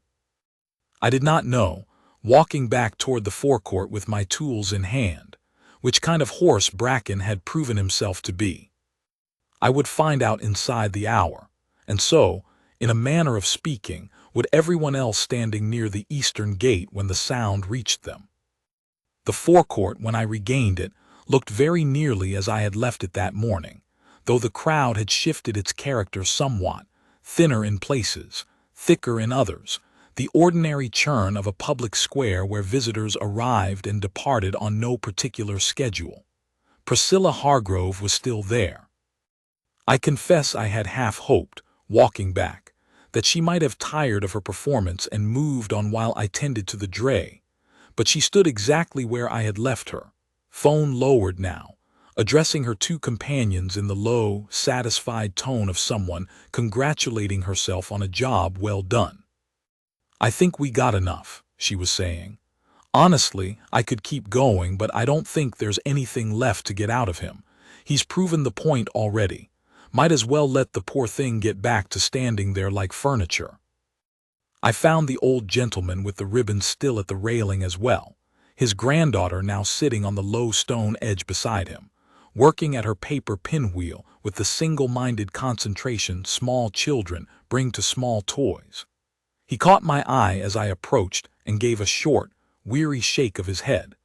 I did not know, walking back toward the forecourt with my tools in hand, which kind of horse Bracken had proven himself to be. I would find out inside the hour, and so, in a manner of speaking, would everyone else standing near the eastern gate when the sound reached them. The forecourt, when I regained it, looked very nearly as I had left it that morning, though the crowd had shifted its character somewhat, thinner in places, thicker in others, the ordinary churn of a public square where visitors arrived and departed on no particular schedule. Priscilla Hargrove was still there. I confess I had half hoped, walking back, that she might have tired of her performance and moved on while I tended to the dray, but she stood exactly where I had left her, phone lowered now, addressing her 2 companions in the low, satisfied tone of someone congratulating herself on a job well done. "I think we got enough," she was saying. "Honestly, I could keep going, but I don't think there's anything left to get out of him. He's proven the point already. Might as well let the poor thing get back to standing there like furniture." I found the old gentleman with the ribbon still at the railing as well, his granddaughter now sitting on the low stone edge beside him, working at her paper pinwheel with the single-minded concentration small children bring to small toys. He caught my eye as I approached and gave a short, weary shake of his head,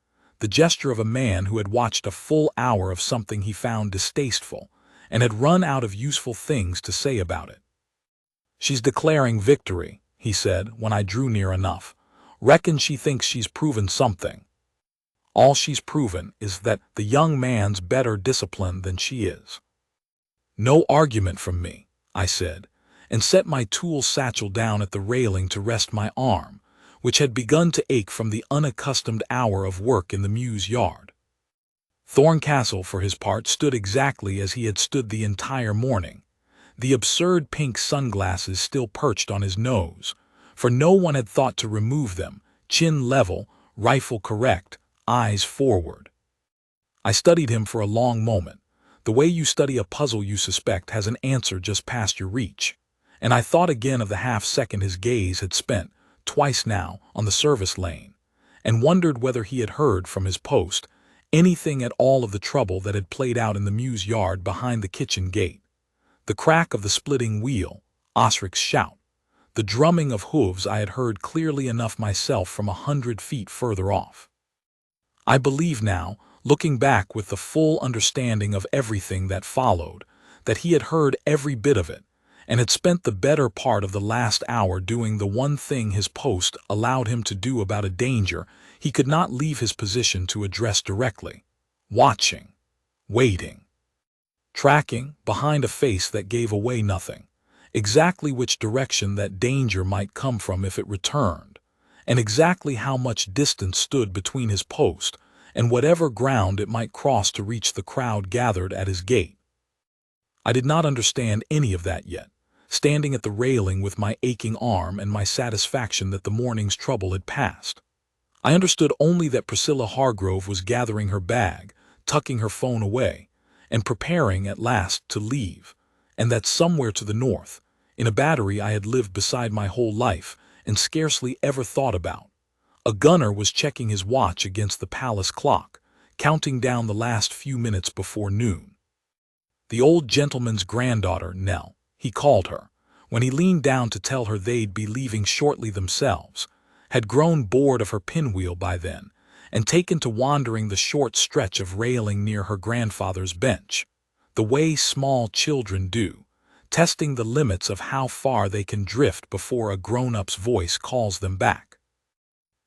the gesture of a man who had watched a full hour of something he found distasteful and had run out of useful things to say about it. "She's declaring victory," he said when I drew near enough. "Reckon she thinks she's proven something. All she's proven is that the young man's better disciplined than she is." "No argument from me," I said, and set my tool satchel down at the railing to rest my arm, which had begun to ache from the unaccustomed hour of work in the mews yard. Thorncastle, for his part, stood exactly as he had stood the entire morning, the absurd pink sunglasses still perched on his nose, for no one had thought to remove them, chin level, rifle correct, eyes forward. I studied him for a long moment. The way you study a puzzle you suspect has an answer just past your reach. And I thought again of the half-second his gaze had spent, twice now, on the service lane, and wondered whether he had heard from his post anything at all of the trouble that had played out in the mews yard behind the kitchen gate. The crack of the splitting wheel, Osric's shout, the drumming of hooves I had heard clearly enough myself from 100 feet further off. I believe now, looking back with the full understanding of everything that followed, that he had heard every bit of it, and had spent the better part of the last hour doing the one thing his post allowed him to do about a danger he could not leave his position to address directly. Watching, waiting, tracking behind a face that gave away nothing, exactly which direction that danger might come from if it returned, and exactly how much distance stood between his post and whatever ground it might cross to reach the crowd gathered at his gate. I did not understand any of that yet, standing at the railing with my aching arm and my satisfaction that the morning's trouble had passed. I understood only that Priscilla Hargrove was gathering her bag, tucking her phone away, and preparing at last to leave, and that somewhere to the north, in a battery I had lived beside my whole life and scarcely ever thought about, a gunner was checking his watch against the palace clock, counting down the last few minutes before noon. The old gentleman's granddaughter, Nell, he called her, when he leaned down to tell her they'd be leaving shortly themselves, had grown bored of her pinwheel by then, and taken to wandering the short stretch of railing near her grandfather's bench, the way small children do, testing the limits of how far they can drift before a grown-up's voice calls them back.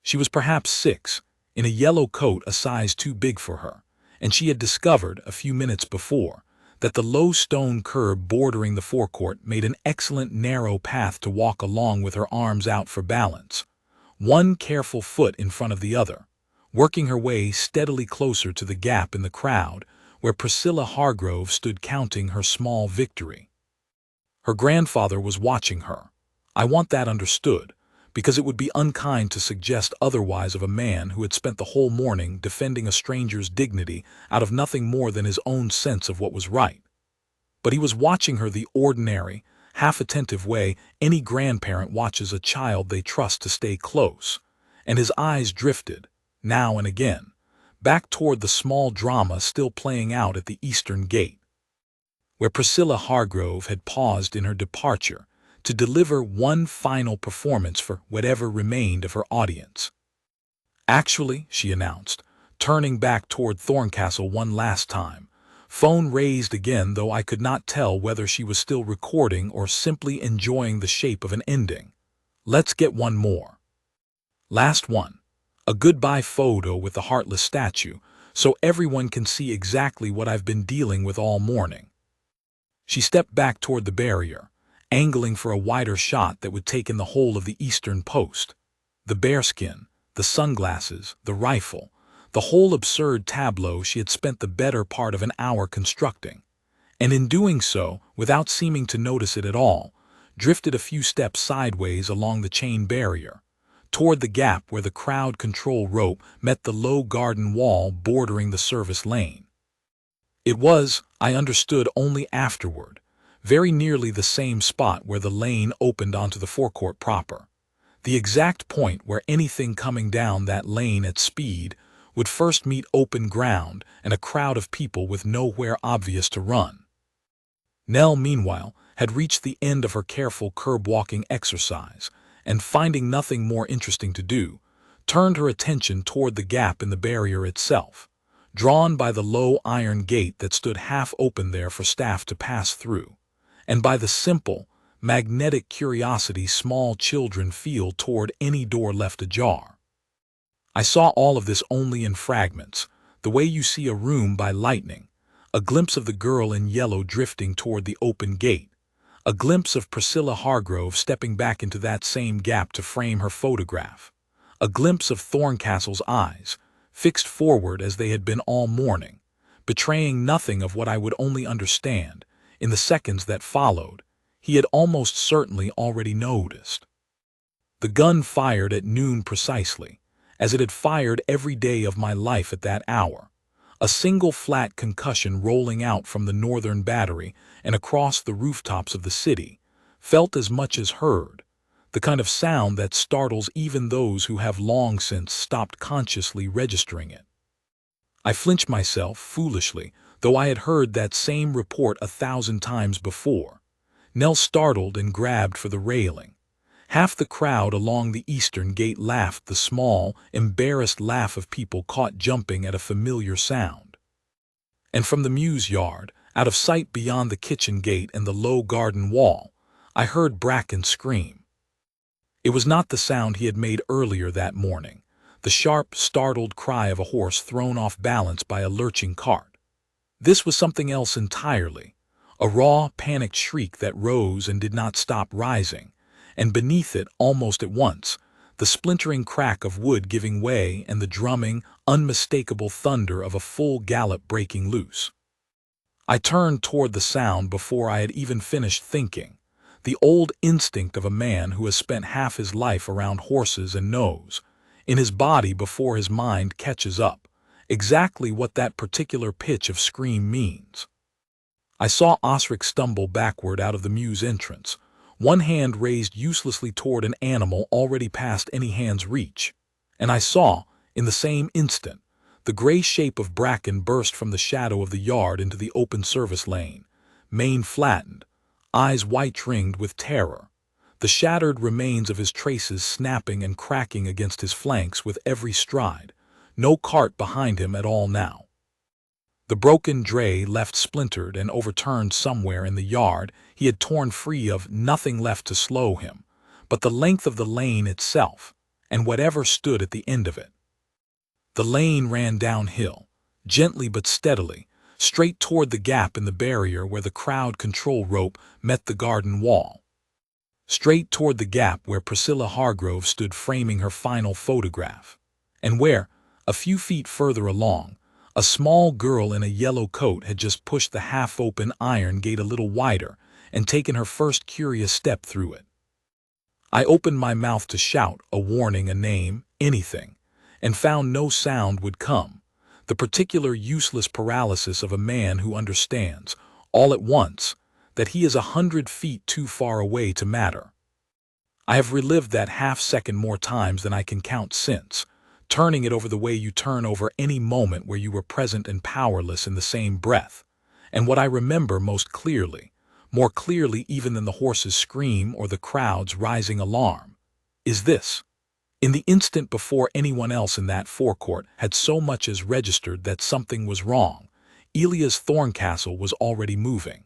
She was perhaps 6, in a yellow coat a size too big for her, and she had discovered, a few minutes before, that the low stone curb bordering the forecourt made an excellent narrow path to walk along with her arms out for balance, one careful foot in front of the other, working her way steadily closer to the gap in the crowd where Priscilla Hargrove stood counting her small victory. Her grandfather was watching her. I want that understood, because it would be unkind to suggest otherwise of a man who had spent the whole morning defending a stranger's dignity out of nothing more than his own sense of what was right. But he was watching her the ordinary, half-attentive way any grandparent watches a child they trust to stay close, and his eyes drifted, now and again, back toward the small drama still playing out at the eastern gate, where Priscilla Hargrove had paused in her departure to deliver one final performance for whatever remained of her audience. "Actually," she announced, turning back toward Thorncastle one last time, phone raised again, though I could not tell whether she was still recording or simply enjoying the shape of an ending. "Let's get one more. Last one. A goodbye photo with the heartless statue, so everyone can see exactly what I've been dealing with all morning." She stepped back toward the barrier, angling for a wider shot that would take in the whole of the eastern post. The bearskin, the sunglasses, the rifle, the whole absurd tableau she had spent the better part of an hour constructing, and in doing so, without seeming to notice it at all, drifted a few steps sideways along the chain barrier, toward the gap where the crowd control rope met the low garden wall bordering the service lane. It was, I understood only afterward, very nearly the same spot where the lane opened onto the forecourt proper, the exact point where anything coming down that lane at speed would first meet open ground and a crowd of people with nowhere obvious to run. Nell, meanwhile, had reached the end of her careful curb-walking exercise, and finding nothing more interesting to do, turned her attention toward the gap in the barrier itself, drawn by the low iron gate that stood half open there for staff to pass through, and by the simple, magnetic curiosity small children feel toward any door left ajar. I saw all of this only in fragments, the way you see a room by lightning, a glimpse of the girl in yellow drifting toward the open gate, a glimpse of Priscilla Hargrove stepping back into that same gap to frame her photograph, a glimpse of Thorncastle's eyes, fixed forward as they had been all morning, betraying nothing of what I would only understand. In the seconds that followed, he had almost certainly already noticed. The gun fired at noon precisely, as it had fired every day of my life at that hour. A single flat concussion rolling out from the northern battery and across the rooftops of the city, felt as much as heard, the kind of sound that startles even those who have long since stopped consciously registering it. I flinched myself, foolishly, though I had heard that same report 1,000 times before. Nell startled and grabbed for the railing. Half the crowd along the eastern gate laughed, the small, embarrassed laugh of people caught jumping at a familiar sound. And from the mews yard, out of sight beyond the kitchen gate and the low garden wall, I heard Bracken scream. It was not the sound he had made earlier that morning, the sharp, startled cry of a horse thrown off balance by a lurching cart. This was something else entirely, a raw, panicked shriek that rose and did not stop rising, and beneath it, almost at once, the splintering crack of wood giving way and the drumming, unmistakable thunder of a full gallop breaking loose. I turned toward the sound before I had even finished thinking, the old instinct of a man who has spent half his life around horses and knows, in his body before his mind catches up, exactly what that particular pitch of scream means. I saw Osric stumble backward out of the mews entrance, one hand raised uselessly toward an animal already past any hand's reach, and I saw, in the same instant, the gray shape of Bracken burst from the shadow of the yard into the open service lane, mane flattened, eyes white-ringed with terror, the shattered remains of his traces snapping and cracking against his flanks with every stride, no cart behind him at all now. The broken dray left splintered and overturned somewhere in the yard he had torn free of, nothing left to slow him, but the length of the lane itself, and whatever stood at the end of it. The lane ran downhill, gently but steadily, straight toward the gap in the barrier where the crowd control rope met the garden wall. Straight toward the gap where Priscilla Hargrove stood framing her final photograph, and where, a few feet further along, a small girl in a yellow coat had just pushed the half-open iron gate a little wider and taken her first curious step through it. I opened my mouth to shout, a warning, a name, anything, and found no sound would come, the particular useless paralysis of a man who understands, all at once, that he is 100 feet too far away to matter. I have relived that half-second more times than I can count since, turning it over the way you turn over any moment where you were present and powerless in the same breath. And what I remember most clearly, more clearly even than the horse's scream or the crowd's rising alarm, is this. In the instant before anyone else in that forecourt had so much as registered that something was wrong, Elia's Thorncastle was already moving.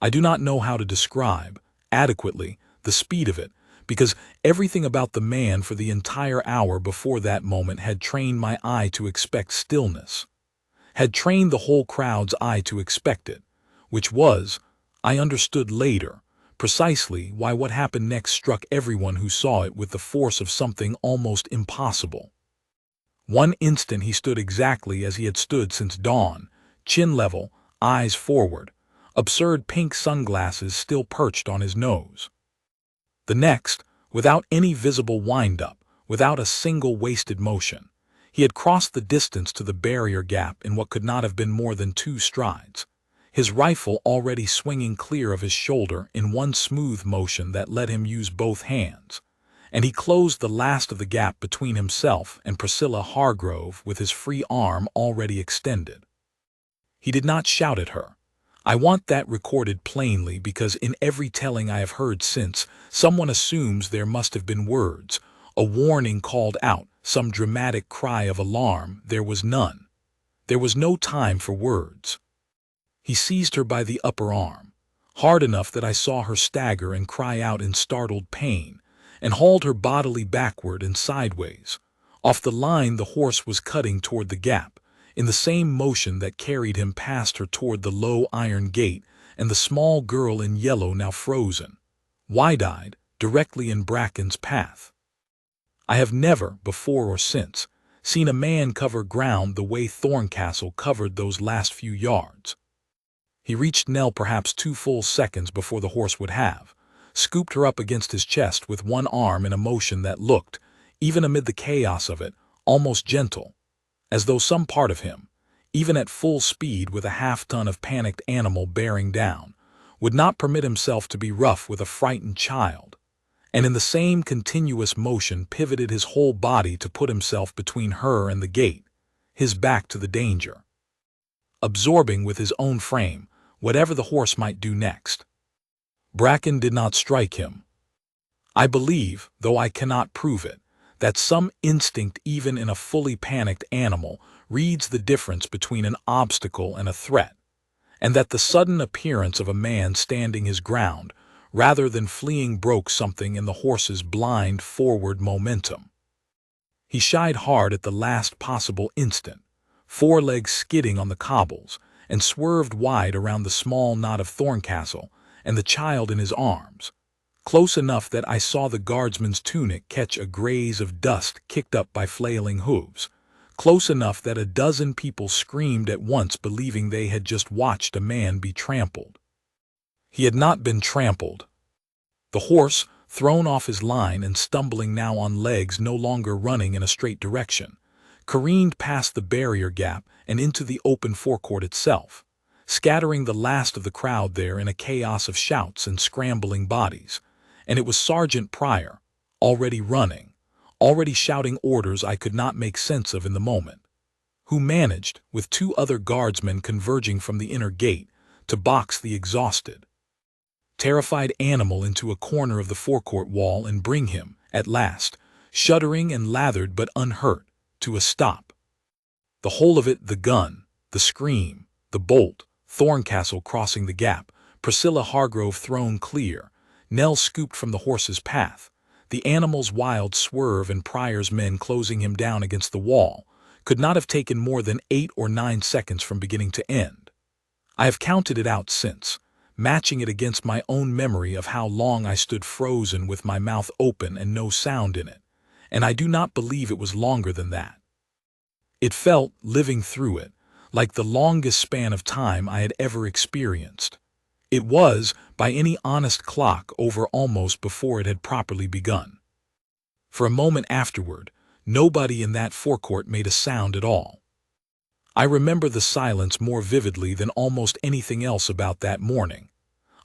I do not know how to describe, adequately, the speed of it, because everything about the man for the entire hour before that moment had trained my eye to expect stillness, had trained the whole crowd's eye to expect it, which was, I understood later, precisely why what happened next struck everyone who saw it with the force of something almost impossible. One instant he stood exactly as he had stood since dawn, chin level, eyes forward, absurd pink sunglasses still perched on his nose. The next, without any visible wind-up, without a single wasted motion, he had crossed the distance to the barrier gap in what could not have been more than 2 strides, his rifle already swinging clear of his shoulder in one smooth motion that let him use both hands, and he closed the last of the gap between himself and Priscilla Hargrove with his free arm already extended. He did not shout at her. I want that recorded plainly because in every telling I have heard since, someone assumes there must have been words, a warning called out, some dramatic cry of alarm. There was none. There was no time for words. He seized her by the upper arm, hard enough that I saw her stagger and cry out in startled pain, and hauled her bodily backward and sideways. Off the line the horse was cutting toward the gap, in the same motion that carried him past her toward the low iron gate and the small girl in yellow now frozen, wide-eyed, directly in Bracken's path. I have never, before or since, seen a man cover ground the way Thorncastle covered those last few yards. He reached Nell perhaps 2 full seconds before the horse would have, scooped her up against his chest with one arm in a motion that looked, even amid the chaos of it, almost gentle, as though some part of him, even at full speed with a half-ton of panicked animal bearing down, would not permit himself to be rough with a frightened child, and in the same continuous motion pivoted his whole body to put himself between her and the gate, his back to the danger, absorbing with his own frame whatever the horse might do next. Bracken did not strike him. I believe, though I cannot prove it, that some instinct even in a fully panicked animal reads the difference between an obstacle and a threat, and that the sudden appearance of a man standing his ground rather than fleeing broke something in the horse's blind forward momentum. He shied hard at the last possible instant, forelegs skidding on the cobbles, and swerved wide around the small knot of Thorncastle and the child in his arms, close enough that I saw the guardsman's tunic catch a graze of dust kicked up by flailing hooves, close enough that a dozen people screamed at once, believing they had just watched a man be trampled. He had not been trampled. The horse, thrown off his line and stumbling now on legs no longer running in a straight direction, careened past the barrier gap and into the open forecourt itself, scattering the last of the crowd there in a chaos of shouts and scrambling bodies, and it was Sergeant Pryor, already running, already shouting orders I could not make sense of in the moment, who managed, with 2 other guardsmen converging from the inner gate, to box the exhausted, terrified animal into a corner of the forecourt wall and bring him, at last, shuddering and lathered but unhurt, to a stop. The whole of it, the gun, the scream, the bolt, Thorncastle crossing the gap, Priscilla Hargrove thrown clear, Nell scooped from the horse's path, the animal's wild swerve and Pryor's men closing him down against the wall, could not have taken more than 8 or 9 seconds from beginning to end. I have counted it out since, matching it against my own memory of how long I stood frozen with my mouth open and no sound in it, and I do not believe it was longer than that. It felt, living through it, like the longest span of time I had ever experienced. It was, by any honest clock, over almost before it had properly begun. For a moment afterward, nobody in that forecourt made a sound at all. I remember the silence more vividly than almost anything else about that morning.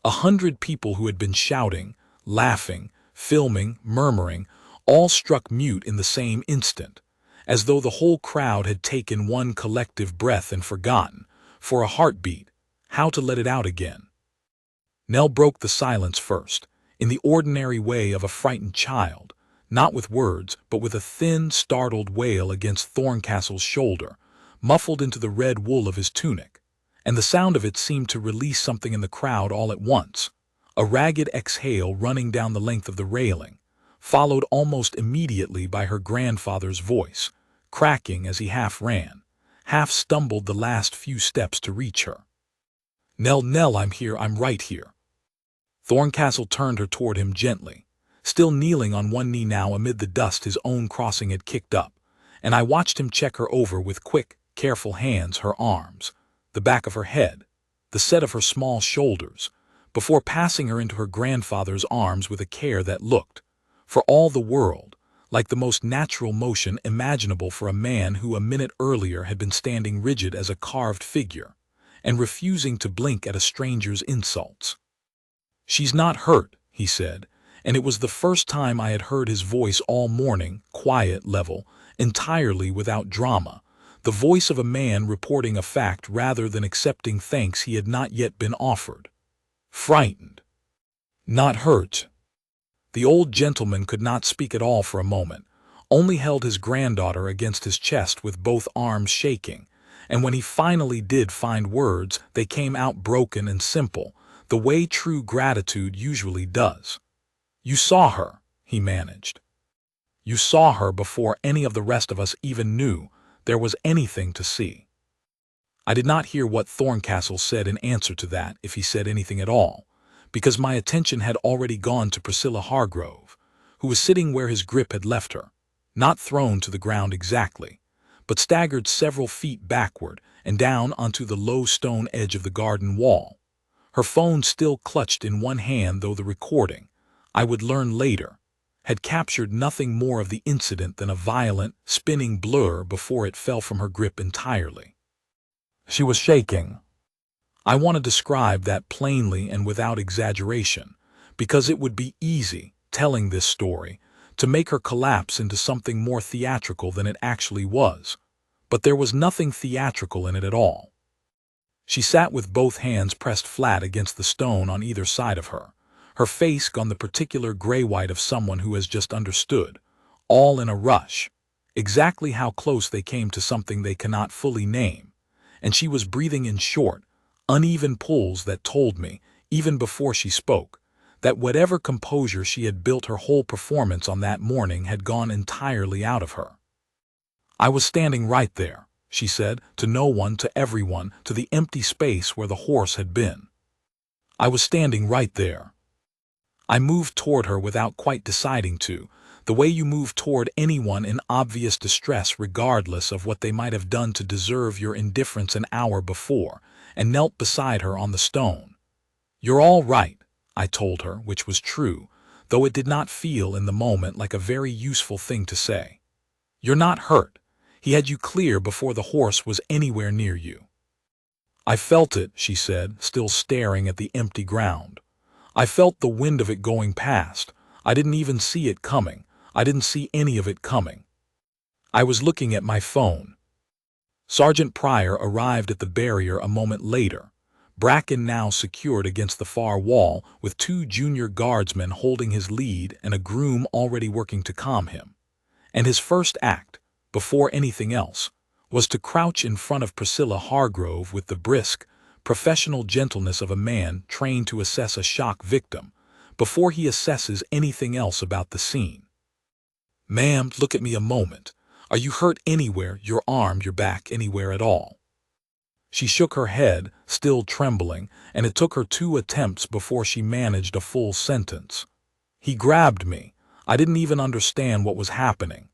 100 people who had been shouting, laughing, filming, murmuring, all struck mute in the same instant, as though the whole crowd had taken one collective breath and forgotten, for a heartbeat, how to let it out again. Nell broke the silence first, in the ordinary way of a frightened child, not with words, but with a thin, startled wail against Thorncastle's shoulder, muffled into the red wool of his tunic, and the sound of it seemed to release something in the crowd all at once, a ragged exhale running down the length of the railing, followed almost immediately by her grandfather's voice, cracking as he half ran, half stumbled the last few steps to reach her. "Nell, Nell, I'm here, I'm right here." Thorncastle turned her toward him gently, still kneeling on one knee now amid the dust his own crossing had kicked up, and I watched him check her over with quick, careful hands, her arms, the back of her head, the set of her small shoulders, before passing her into her grandfather's arms with a care that looked, for all the world, like the most natural motion imaginable for a man who a minute earlier had been standing rigid as a carved figure, and refusing to blink at a stranger's insults. "She's not hurt," he said, and it was the first time I had heard his voice all morning, quiet, level, entirely without drama, the voice of a man reporting a fact rather than accepting thanks he had not yet been offered. Frightened. Not hurt. The old gentleman could not speak at all for a moment, only held his granddaughter against his chest with both arms shaking, and when he finally did find words, they came out broken and simple, the way true gratitude usually does. "You saw her," he managed. "You saw her before any of the rest of us even knew there was anything to see." I did not hear what Thorncastle said in answer to that, if he said anything at all, because my attention had already gone to Priscilla Hargrove, who was sitting where his grip had left her, not thrown to the ground exactly, but staggered several feet backward and down onto the low stone edge of the garden wall. Her phone still clutched in one hand, though the recording, I would learn later, had captured nothing more of the incident than a violent, spinning blur before it fell from her grip entirely. She was shaking. I want to describe that plainly and without exaggeration, because it would be easy, telling this story, to make her collapse into something more theatrical than it actually was. But there was nothing theatrical in it at all. She sat with both hands pressed flat against the stone on either side of her face gone the particular gray-white of someone who has just understood, all in a rush, exactly how close they came to something they cannot fully name, and she was breathing in short, uneven pulls that told me, even before she spoke, that whatever composure she had built her whole performance on that morning had gone entirely out of her. "I was standing right there," she said, to no one, to everyone, to the empty space where the horse had been. "I was standing right there." I moved toward her without quite deciding to, the way you move toward anyone in obvious distress regardless of what they might have done to deserve your indifference an hour before, and knelt beside her on the stone. "You're all right," I told her, which was true, though it did not feel in the moment like a very useful thing to say. "You're not hurt. He had you clear before the horse was anywhere near you." "I felt it," she said, still staring at the empty ground. "I felt the wind of it going past. I didn't even see it coming. I didn't see any of it coming. I was looking at my phone." Sergeant Pryor arrived at the barrier a moment later, Bracken now secured against the far wall, with 2 junior guardsmen holding his lead and a groom already working to calm him. And his first act, before anything else, was to crouch in front of Priscilla Hargrove with the brisk, professional gentleness of a man trained to assess a shock victim before he assesses anything else about the scene. "Ma'am, look at me a moment. Are you hurt anywhere, your arm, your back, anywhere at all?" She shook her head, still trembling, and it took her 2 attempts before she managed a full sentence. "He grabbed me. I didn't even understand what was happening.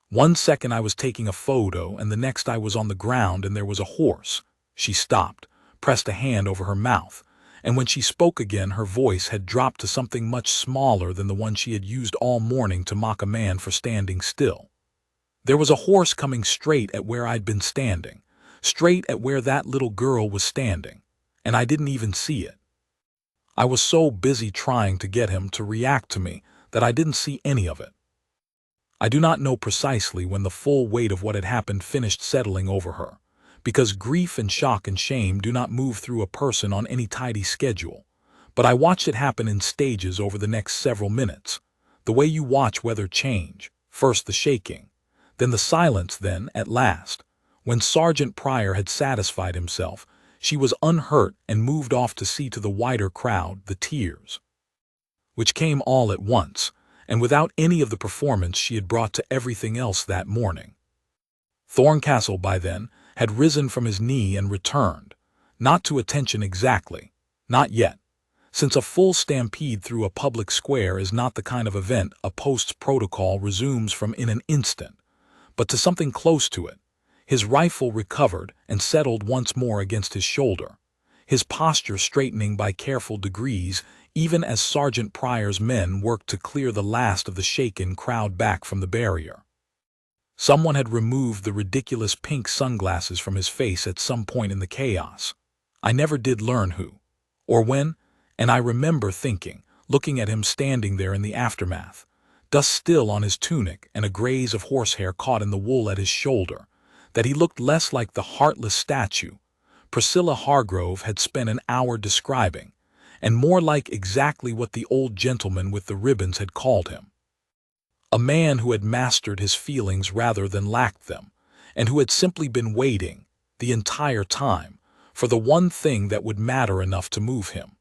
One second I was taking a photo, and the next I was on the ground and there was a horse." She stopped, pressed a hand over her mouth, and when she spoke again her voice had dropped to something much smaller than the one she had used all morning to mock a man for standing still. "There was a horse coming straight at where I'd been standing, straight at where that little girl was standing, and I didn't even see it. I was so busy trying to get him to react to me that I didn't see any of it." I do not know precisely when the full weight of what had happened finished settling over her, because grief and shock and shame do not move through a person on any tidy schedule, but I watched it happen in stages over the next several minutes, the way you watch weather change, first the shaking, then the silence, then, at last, when Sergeant Pryor had satisfied himself, she was unhurt and moved off to see to the wider crowd, the tears, which came all at once, and without any of the performance she had brought to everything else that morning. Thorncastle, by then, had risen from his knee and returned, not to attention exactly, not yet, since a full stampede through a public square is not the kind of event a post's protocol resumes from in an instant, but to something close to it, his rifle recovered and settled once more against his shoulder, his posture straightening by careful degrees even as Sergeant Pryor's men worked to clear the last of the shaken crowd back from the barrier. Someone had removed the ridiculous pink sunglasses from his face at some point in the chaos. I never did learn who, or when, and I remember thinking, looking at him standing there in the aftermath, dust still on his tunic and a graze of horsehair caught in the wool at his shoulder, that he looked less like the heartless statue Priscilla Hargrove had spent an hour describing, and more like exactly what the old gentleman with the ribbons had called him. A man who had mastered his feelings rather than lacked them, and who had simply been waiting, the entire time, for the one thing that would matter enough to move him.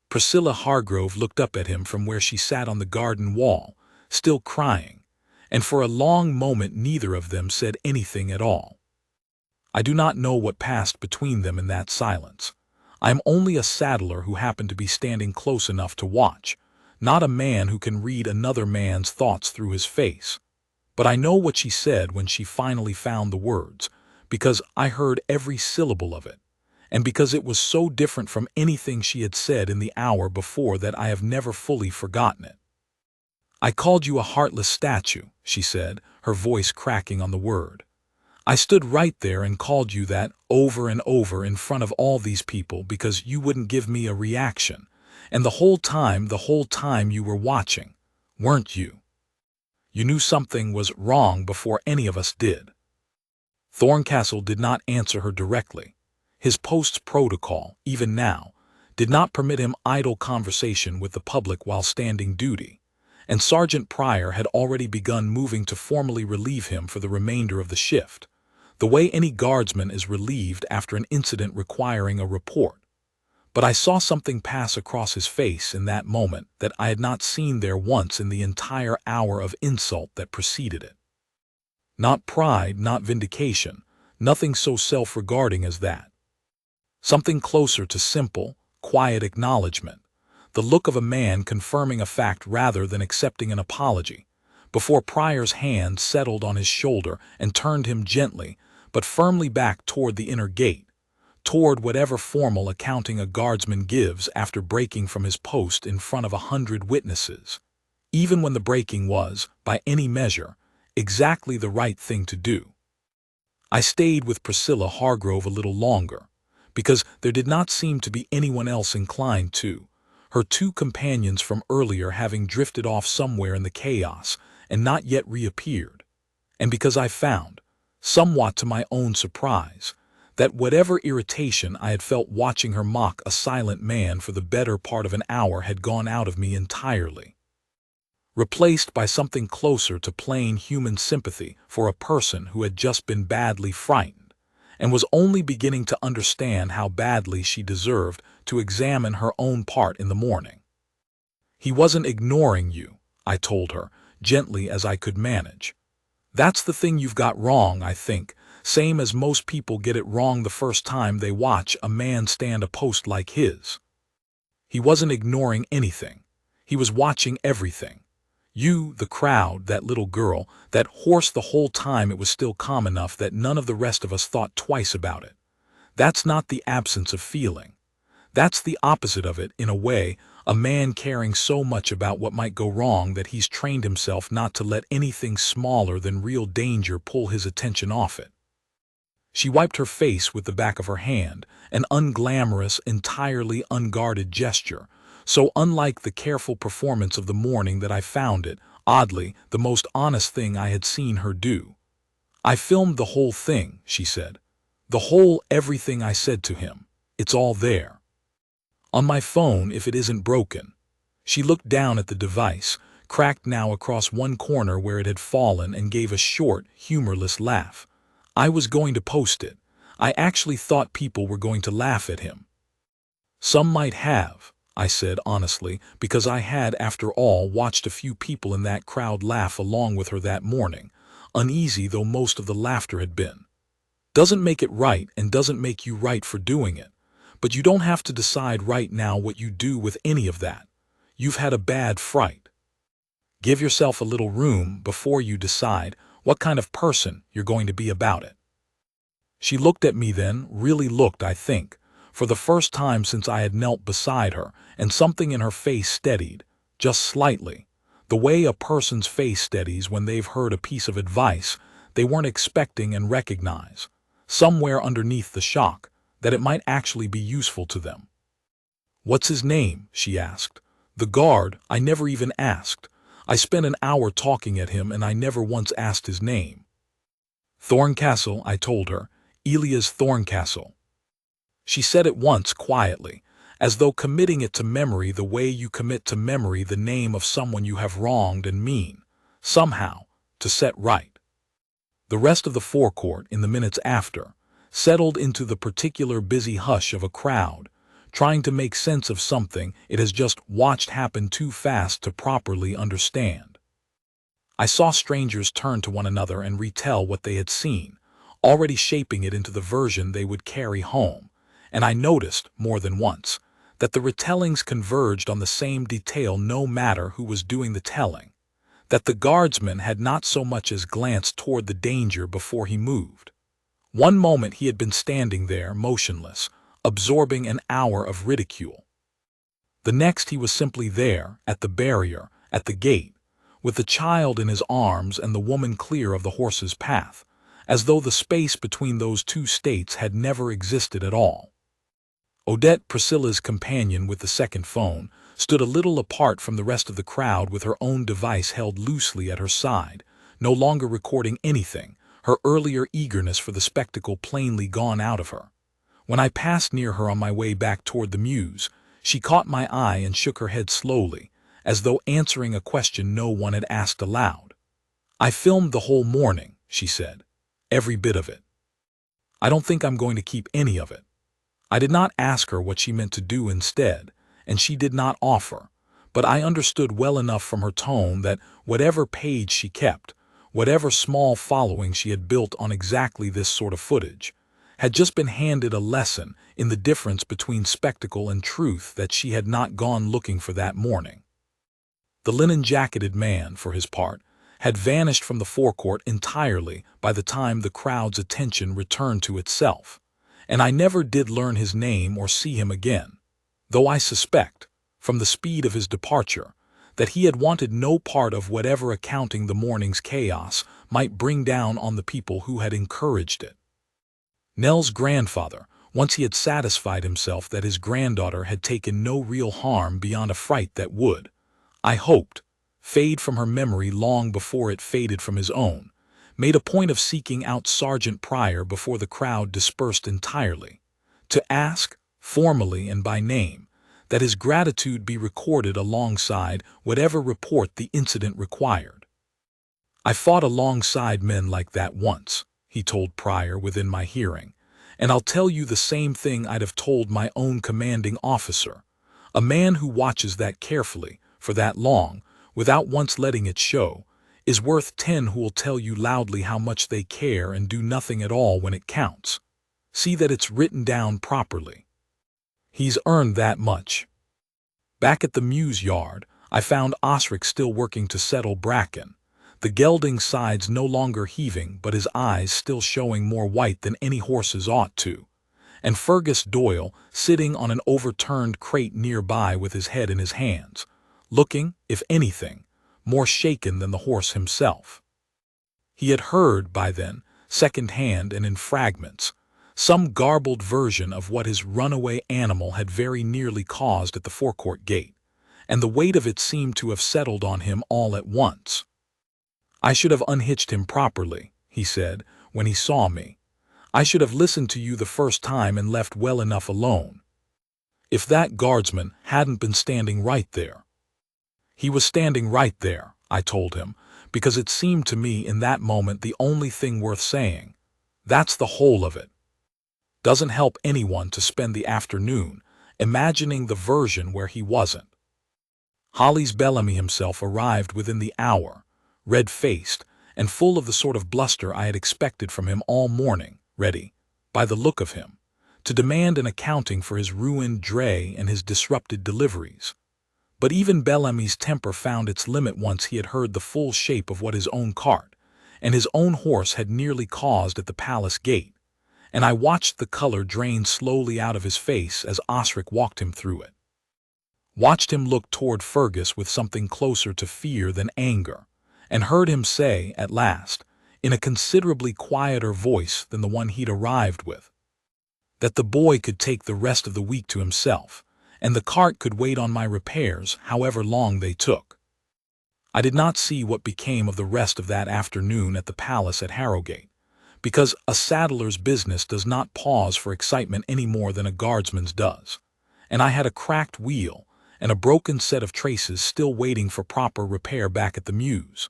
Priscilla Hargrove looked up at him from where she sat on the garden wall, still crying, and for a long moment neither of them said anything at all. I do not know what passed between them in that silence. I am only a saddler who happened to be standing close enough to watch, not a man who can read another man's thoughts through his face. But I know what she said when she finally found the words, because I heard every syllable of it, and because it was so different from anything she had said in the hour before that I have never fully forgotten it. "I called you a heartless statue," she said, her voice cracking on the word. "I stood right there and called you that over and over in front of all these people because you wouldn't give me a reaction. And the whole time you were watching, weren't you? You knew something was wrong before any of us did." Thorncastle did not answer her directly. His post's protocol, even now, did not permit him idle conversation with the public while standing duty, and Sergeant Pryor had already begun moving to formally relieve him for the remainder of the shift, the way any guardsman is relieved after an incident requiring a report. But I saw something pass across his face in that moment that I had not seen there once in the entire hour of insult that preceded it. Not pride, not vindication, nothing so self-regarding as that. Something closer to simple, quiet acknowledgement, the look of a man confirming a fact rather than accepting an apology, before Pryor's hand settled on his shoulder and turned him gently but firmly back toward the inner gate, toward whatever formal accounting a guardsman gives after breaking from his post in front of 100 witnesses, even when the breaking was, by any measure, exactly the right thing to do. I stayed with Priscilla Hargrove a little longer, because there did not seem to be anyone else inclined to, her two companions from earlier having drifted off somewhere in the chaos and not yet reappeared, and because I found, somewhat to my own surprise, that whatever irritation I had felt watching her mock a silent man for the better part of an hour had gone out of me entirely, replaced by something closer to plain human sympathy for a person who had just been badly frightened and was only beginning to understand how badly she deserved to examine her own part in the morning. "He wasn't ignoring you," I told her, gently as I could manage. "That's the thing you've got wrong, I think, same as most people get it wrong the first time they watch a man stand a post like his. He wasn't ignoring anything. He was watching everything. You, the crowd, that little girl, that horse the whole time it was still calm enough that none of the rest of us thought twice about it. That's not the absence of feeling. That's the opposite of it, in a way, a man caring so much about what might go wrong that he's trained himself not to let anything smaller than real danger pull his attention off it." She wiped her face with the back of her hand, an unglamorous, entirely unguarded gesture, so unlike the careful performance of the morning that I found it, oddly, the most honest thing I had seen her do. "I filmed the whole thing," she said. Everything I said to him. It's all there. On my phone if it isn't broken." She looked down at the device, cracked now across one corner where it had fallen, and gave a short, humorless laugh. "I was going to post it. I actually thought people were going to laugh at him." "Some might have," I said honestly, because I had, after all, watched a few people in that crowd laugh along with her that morning, uneasy though most of the laughter had been. "Doesn't make it right and doesn't make you right for doing it, but you don't have to decide right now what you do with any of that. You've had a bad fright. Give yourself a little room before you decide what kind of person you're going to be about it." She looked at me then, really looked, I think, for the first time since I had knelt beside her, and something in her face steadied, just slightly, the way a person's face steadies when they've heard a piece of advice they weren't expecting and recognize, somewhere underneath the shock, that it might actually be useful to them. "What's his name?" she asked. "The guard, I never even asked. I spent an hour talking at him and I never once asked his name." "Thorncastle," I told her. "Elias Thorncastle." She said it once quietly, as though committing it to memory the way you commit to memory the name of someone you have wronged and mean, somehow, to set right. The rest of the forecourt, in the minutes after, settled into the particular busy hush of a crowd, trying to make sense of something it has just watched happen too fast to properly understand. I saw strangers turn to one another and retell what they had seen, already shaping it into the version they would carry home, and I noticed, more than once, that the retellings converged on the same detail no matter who was doing the telling, that the guardsman had not so much as glanced toward the danger before he moved. One moment he had been standing there, motionless, absorbing an hour of ridicule. The next he was simply there, at the barrier, at the gate, with the child in his arms and the woman clear of the horse's path, as though the space between those two states had never existed at all. Odette, Priscilla's companion with the second phone, stood a little apart from the rest of the crowd with her own device held loosely at her side, no longer recording anything, her earlier eagerness for the spectacle plainly gone out of her. When I passed near her on my way back toward the mews, she caught my eye and shook her head slowly, as though answering a question no one had asked aloud. "I filmed the whole morning," she said. "Every bit of it. I don't think I'm going to keep any of it." I did not ask her what she meant to do instead, and she did not offer, but I understood well enough from her tone that whatever page she kept, whatever small following she had built on exactly this sort of footage, had just been handed a lesson in the difference between spectacle and truth that she had not gone looking for that morning. The linen-jacketed man, for his part, had vanished from the forecourt entirely by the time the crowd's attention returned to itself, and I never did learn his name or see him again, though I suspect, from the speed of his departure, that he had wanted no part of whatever accounting the morning's chaos might bring down on the people who had encouraged it. Nell's grandfather, once he had satisfied himself that his granddaughter had taken no real harm beyond a fright that would, I hoped, fade from her memory long before it faded from his own, made a point of seeking out Sergeant Pryor before the crowd dispersed entirely, to ask, formally and by name, that his gratitude be recorded alongside whatever report the incident required. "I fought alongside men like that once," he told Pryor within my hearing, "and I'll tell you the same thing I'd have told my own commanding officer. A man who watches that carefully, for that long, without once letting it show, is worth 10 who will tell you loudly how much they care and do nothing at all when it counts. See that it's written down properly. He's earned that much." Back at the mews yard, I found Osric still working to settle Bracken, the gelding sides no longer heaving but his eyes still showing more white than any horse's ought to, and Fergus Doyle sitting on an overturned crate nearby with his head in his hands, looking, if anything, more shaken than the horse himself. He had heard, by then, second-hand and in fragments, some garbled version of what his runaway animal had very nearly caused at the forecourt gate, and the weight of it seemed to have settled on him all at once. "I should have unhitched him properly," he said, when he saw me. "I should have listened to you the first time and left well enough alone. If that guardsman hadn't been standing right there." "He was standing right there," I told him, because it seemed to me in that moment the only thing worth saying. That's the whole of it. Doesn't help anyone to spend the afternoon imagining the version where he wasn't. Hollis Bellamy himself arrived within the hour, red-faced and full of the sort of bluster I had expected from him all morning, ready, by the look of him, to demand an accounting for his ruined dray and his disrupted deliveries. But even Bellamy's temper found its limit once he had heard the full shape of what his own cart and his own horse had nearly caused at the palace gate, and I watched the color drain slowly out of his face as Osric walked him through it. Watched him look toward Fergus with something closer to fear than anger, and heard him say, at last, in a considerably quieter voice than the one he'd arrived with, that the boy could take the rest of the week to himself, and the cart could wait on my repairs however long they took. I did not see what became of the rest of that afternoon at the palace at Harrowgate, because a saddler's business does not pause for excitement any more than a guardsman's does, and I had a cracked wheel and a broken set of traces still waiting for proper repair back at the mews,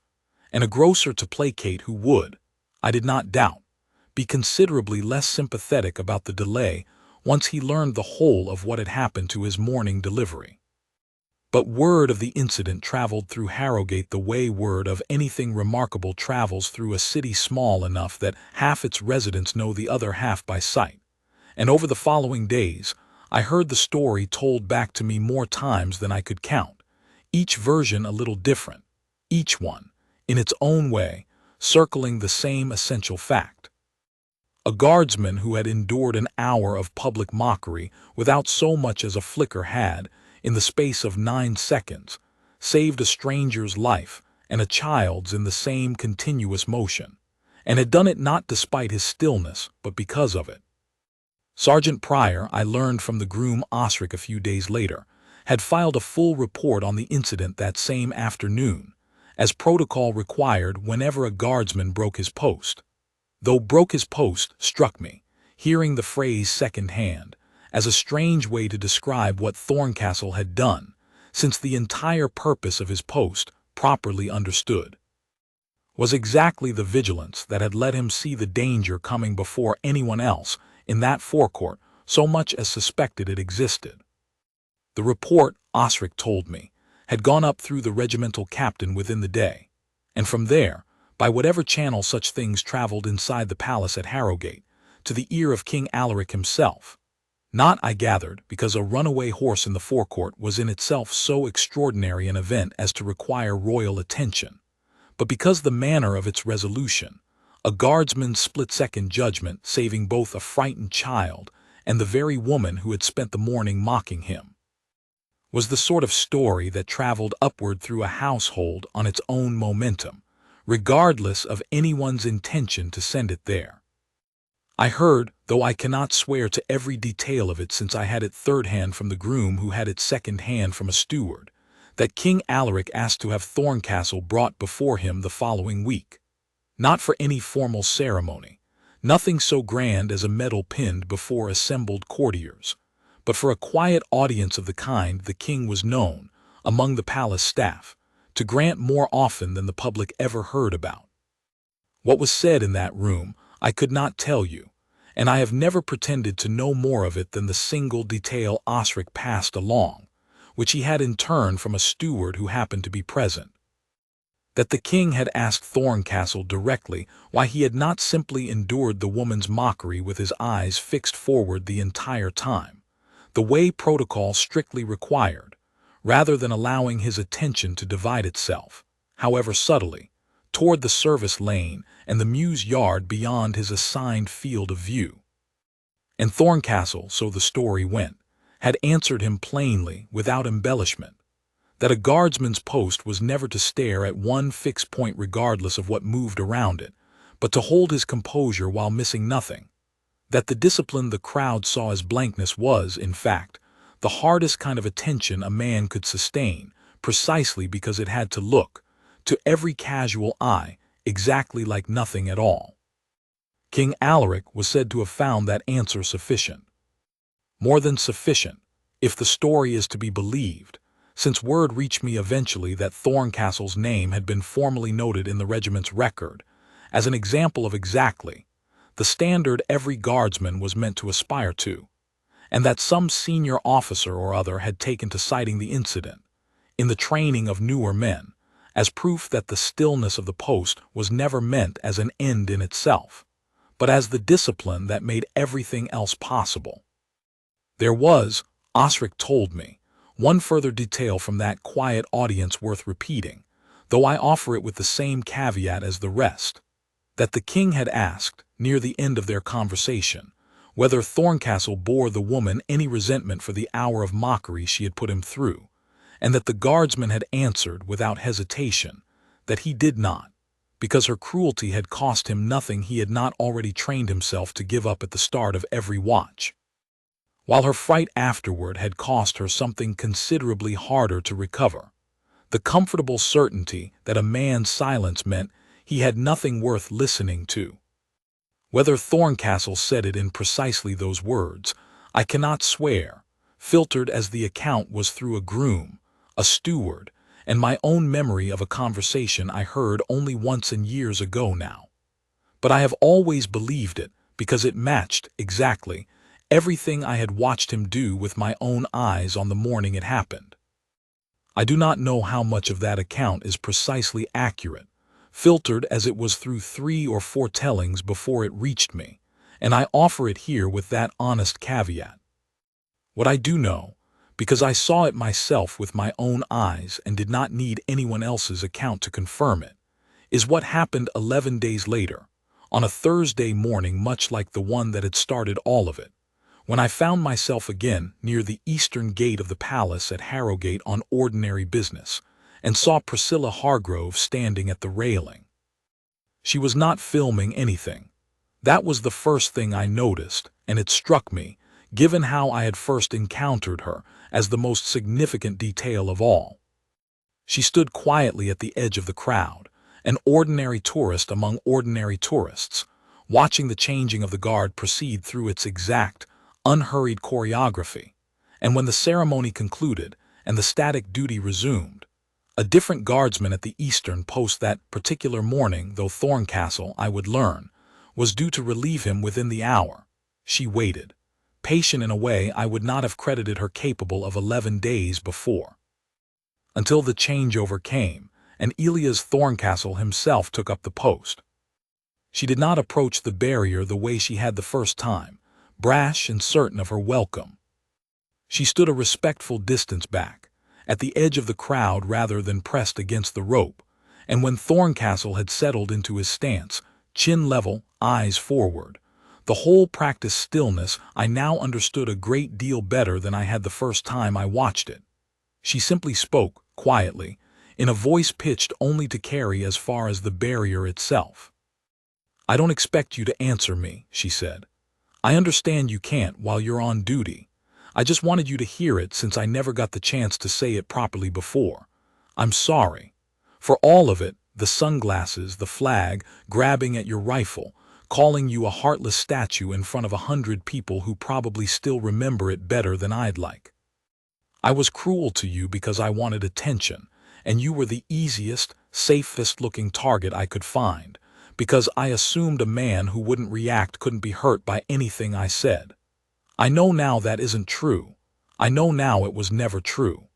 and a grocer to placate who would, I did not doubt, be considerably less sympathetic about the delay once he learned the whole of what had happened to his morning delivery. But word of the incident traveled through Harrowgate the way word of anything remarkable travels through a city small enough that half its residents know the other half by sight, and over the following days I heard the story told back to me more times than I could count, each version a little different, each one, in its own way, circling the same essential fact. A guardsman who had endured an hour of public mockery without so much as a flicker had, in the space of 9 seconds, saved a stranger's life and a child's in the same continuous motion, and had done it not despite his stillness, but because of it. Sergeant Pryor, I learned from the groom Osric a few days later, had filed a full report on the incident that same afternoon, as protocol required whenever a guardsman broke his post. Though broke his post struck me, hearing the phrase second-hand, as a strange way to describe what Thorncastle had done, since the entire purpose of his post, properly understood, was exactly the vigilance that had let him see the danger coming before anyone else in that forecourt so much as suspected it existed. The report, Osric told me, had gone up through the regimental captain within the day, and from there, by whatever channel such things traveled inside the palace at Harrowgate, to the ear of King Alaric himself. Not, I gathered, because a runaway horse in the forecourt was in itself so extraordinary an event as to require royal attention, but because the manner of its resolution, a guardsman's split-second judgment saving both a frightened child and the very woman who had spent the morning mocking him, was the sort of story that traveled upward through a household on its own momentum, regardless of anyone's intention to send it there. I heard, though I cannot swear to every detail of it since I had it third-hand from the groom who had it second-hand from a steward, that King Alaric asked to have Thorncastle brought before him the following week. Not for any formal ceremony, nothing so grand as a medal pinned before assembled courtiers, but for a quiet audience of the kind the king was known, among the palace staff, to grant more often than the public ever heard about. What was said in that room I could not tell you, and I have never pretended to know more of it than the single detail Osric passed along, which he had in turn from a steward who happened to be present. That the king had asked Thorncastle directly why he had not simply endured the woman's mockery with his eyes fixed forward the entire time, the way protocol strictly required, rather than allowing his attention to divide itself, however subtly, toward the service lane and the mews yard beyond his assigned field of view. And Thorncastle, so the story went, had answered him plainly, without embellishment, that a guardsman's post was never to stare at one fixed point regardless of what moved around it, but to hold his composure while missing nothing, that the discipline the crowd saw as blankness was, in fact, the hardest kind of attention a man could sustain, precisely because it had to look, to every casual eye, exactly like nothing at all. King Alaric was said to have found that answer sufficient. More than sufficient, if the story is to be believed, since word reached me eventually that Thorncastle's name had been formally noted in the regiment's record, as an example of exactly the standard every guardsman was meant to aspire to, and that some senior officer or other had taken to citing the incident, in the training of newer men, as proof that the stillness of the post was never meant as an end in itself, but as the discipline that made everything else possible. There was, Osric told me, one further detail from that quiet audience worth repeating, though I offer it with the same caveat as the rest, that the king had asked, near the end of their conversation, whether Thorncastle bore the woman any resentment for the hour of mockery she had put him through, and that the guardsman had answered without hesitation that he did not, because her cruelty had cost him nothing he had not already trained himself to give up at the start of every watch, while her fright afterward had cost her something considerably harder to recover, the comfortable certainty that a man's silence meant he had nothing worth listening to. Whether Thorncastle said it in precisely those words, I cannot swear, filtered as the account was through a groom, a steward, and my own memory of a conversation I heard only once and years ago now. But I have always believed it because it matched, exactly, everything I had watched him do with my own eyes on the morning it happened. I do not know how much of that account is precisely accurate, filtered as it was through 3 or 4 tellings before it reached me, and I offer it here with that honest caveat. What I do know, because I saw it myself with my own eyes and did not need anyone else's account to confirm it, is what happened 11 days later, on a Thursday morning much like the one that had started all of it, when I found myself again near the eastern gate of the palace at Harrowgate on ordinary business, and saw Priscilla Hargrove standing at the railing. She was not filming anything. That was the first thing I noticed, and it struck me, given how I had first encountered her, as the most significant detail of all. She stood quietly at the edge of the crowd, an ordinary tourist among ordinary tourists, watching the changing of the guard proceed through its exact, unhurried choreography, and when the ceremony concluded and the static duty resumed, a different guardsman at the eastern post that particular morning, though Thorncastle, I would learn, was due to relieve him within the hour. She waited, patient in a way I would not have credited her capable of 11 days before. Until the changeover came, and Elias Thorncastle himself took up the post. She did not approach the barrier the way she had the first time, brash and certain of her welcome. She stood a respectful distance back, at the edge of the crowd rather than pressed against the rope, and when Thorncastle had settled into his stance, chin level, eyes forward, the whole practiced stillness, I now understood a great deal better than I had the first time I watched it. She simply spoke, quietly, in a voice pitched only to carry as far as the barrier itself. "I don't expect you to answer me," she said. "I understand you can't while you're on duty. I just wanted you to hear it since I never got the chance to say it properly before. I'm sorry. For all of it, the sunglasses, the flag, grabbing at your rifle, calling you a heartless statue in front of 100 people who probably still remember it better than I'd like. I was cruel to you because I wanted attention, and you were the easiest, safest-looking target I could find, because I assumed a man who wouldn't react couldn't be hurt by anything I said. I know now that isn't true. I know now it was never true.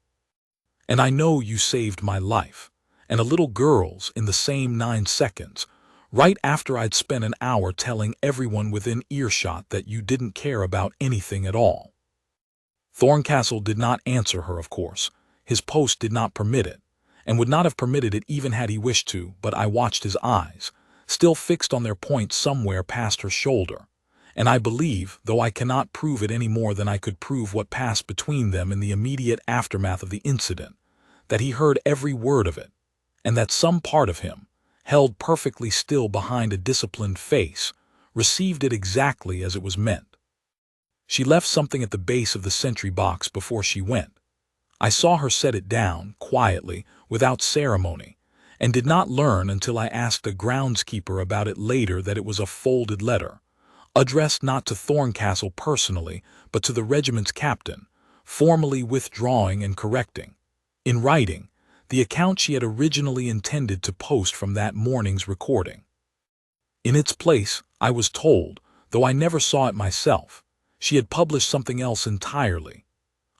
And I know you saved my life, and a little girl's in the same 9 seconds, right after I'd spent an hour telling everyone within earshot that you didn't care about anything at all." Thorncastle did not answer her, of course. His post did not permit it, and would not have permitted it even had he wished to, but I watched his eyes, still fixed on their point somewhere past her shoulder, and I believe, though I cannot prove it any more than I could prove what passed between them in the immediate aftermath of the incident, that he heard every word of it, and that some part of him, held perfectly still behind a disciplined face, received it exactly as it was meant. She left something at the base of the sentry box before she went. I saw her set it down, quietly, without ceremony, and did not learn until I asked a groundskeeper about it later that it was a folded letter, addressed not to Thorncastle personally, but to the regiment's captain, formally withdrawing and correcting, in writing, the account she had originally intended to post from that morning's recording. In its place, I was told, though I never saw it myself, she had published something else entirely,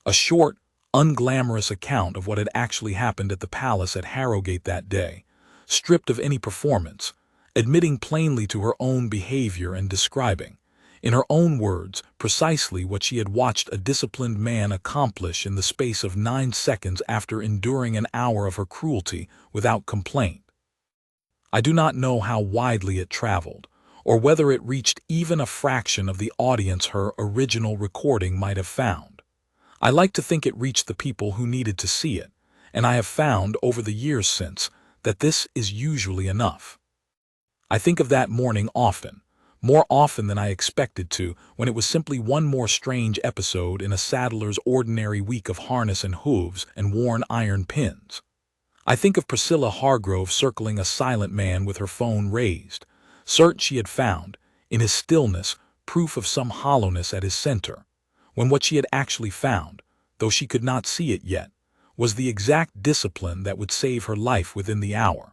a short, unglamorous account of what had actually happened at the palace at Harrowgate that day, stripped of any performance, admitting plainly to her own behavior and describing, in her own words, precisely what she had watched a disciplined man accomplish in the space of 9 seconds after enduring an hour of her cruelty without complaint. I do not know how widely it traveled, or whether it reached even a fraction of the audience her original recording might have found. I like to think it reached the people who needed to see it, and I have found over the years since that this is usually enough. I think of that morning often, more often than I expected to, when it was simply one more strange episode in a saddler's ordinary week of harness and hooves and worn iron pins. I think of Priscilla Hargrove circling a silent man with her phone raised, certain she had found, in his stillness, proof of some hollowness at his center, when what she had actually found, though she could not see it yet, was the exact discipline that would save her life within the hour.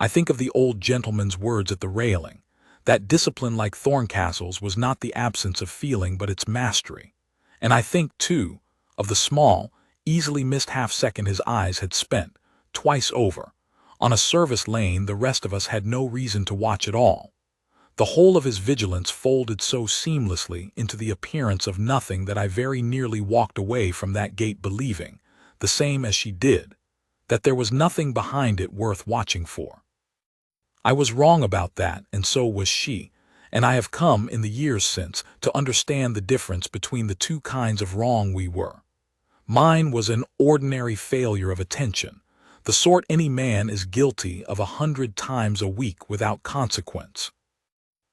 I think of the old gentleman's words at the railing, that discipline like Thorncastle's was not the absence of feeling but its mastery, and I think, too, of the small, easily missed half-second his eyes had spent, twice over, on a service lane the rest of us had no reason to watch at all, The whole of his vigilance folded so seamlessly into the appearance of nothing that I very nearly walked away from that gate believing, the same as she did, that there was nothing behind it worth watching for. I was wrong about that, and so was she, and I have come in the years since to understand the difference between the two kinds of wrong we were. Mine was an ordinary failure of attention, the sort any man is guilty of 100 times a week without consequence.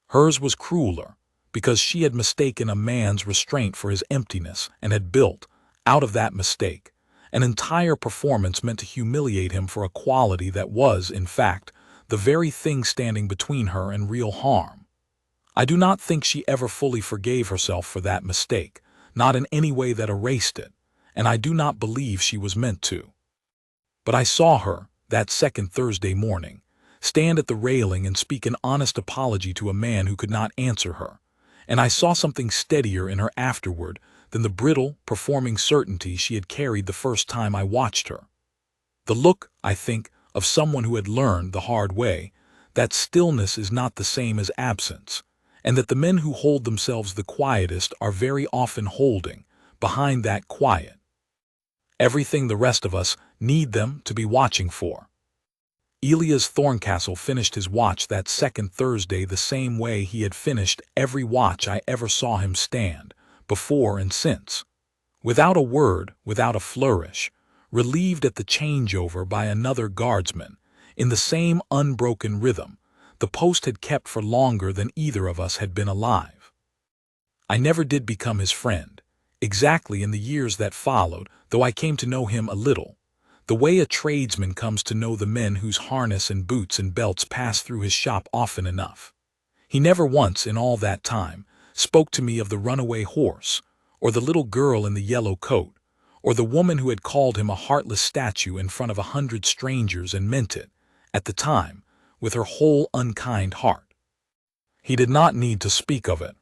Hers was crueler, because she had mistaken a man's restraint for his emptiness and had built, out of that mistake, an entire performance meant to humiliate him for a quality that was, in fact, the very thing standing between her and real harm. I do not think she ever fully forgave herself for that mistake, not in any way that erased it, and I do not believe she was meant to. But I saw her, that second Thursday morning, stand at the railing and speak an honest apology to a man who could not answer her, and I saw something steadier in her afterward than the brittle, performing certainty she had carried the first time I watched her. The look, I think, of someone who had learned the hard way that stillness is not the same as absence, and that the men who hold themselves the quietest are very often holding, behind that quiet, everything the rest of us need them to be watching for. Elias Thorncastle finished his watch that second Thursday the same way he had finished every watch I ever saw him stand, before and since. Without a word, without a flourish, relieved at the changeover by another guardsman, in the same unbroken rhythm, the post had kept for longer than either of us had been alive. I never did become his friend, exactly in the years that followed, though I came to know him a little, the way a tradesman comes to know the men whose harness and boots and belts pass through his shop often enough. He never once, in all that time, spoke to me of the runaway horse, or the little girl in the yellow coat, or the woman who had called him a heartless statue in front of 100 strangers and meant it, at the time, with her whole unkind heart. He did not need to speak of it.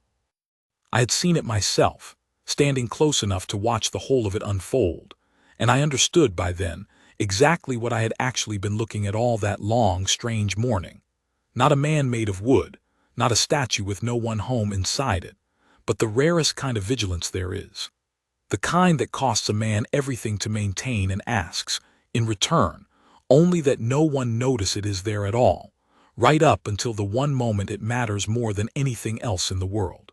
I had seen it myself, standing close enough to watch the whole of it unfold, and I understood by then exactly what I had actually been looking at all that long, strange morning. Not a man made of wood, not a statue with no one home inside it, but the rarest kind of vigilance there is. The kind that costs a man everything to maintain and asks, in return, only that no one notice it is there at all, right up until the one moment it matters more than anything else in the world.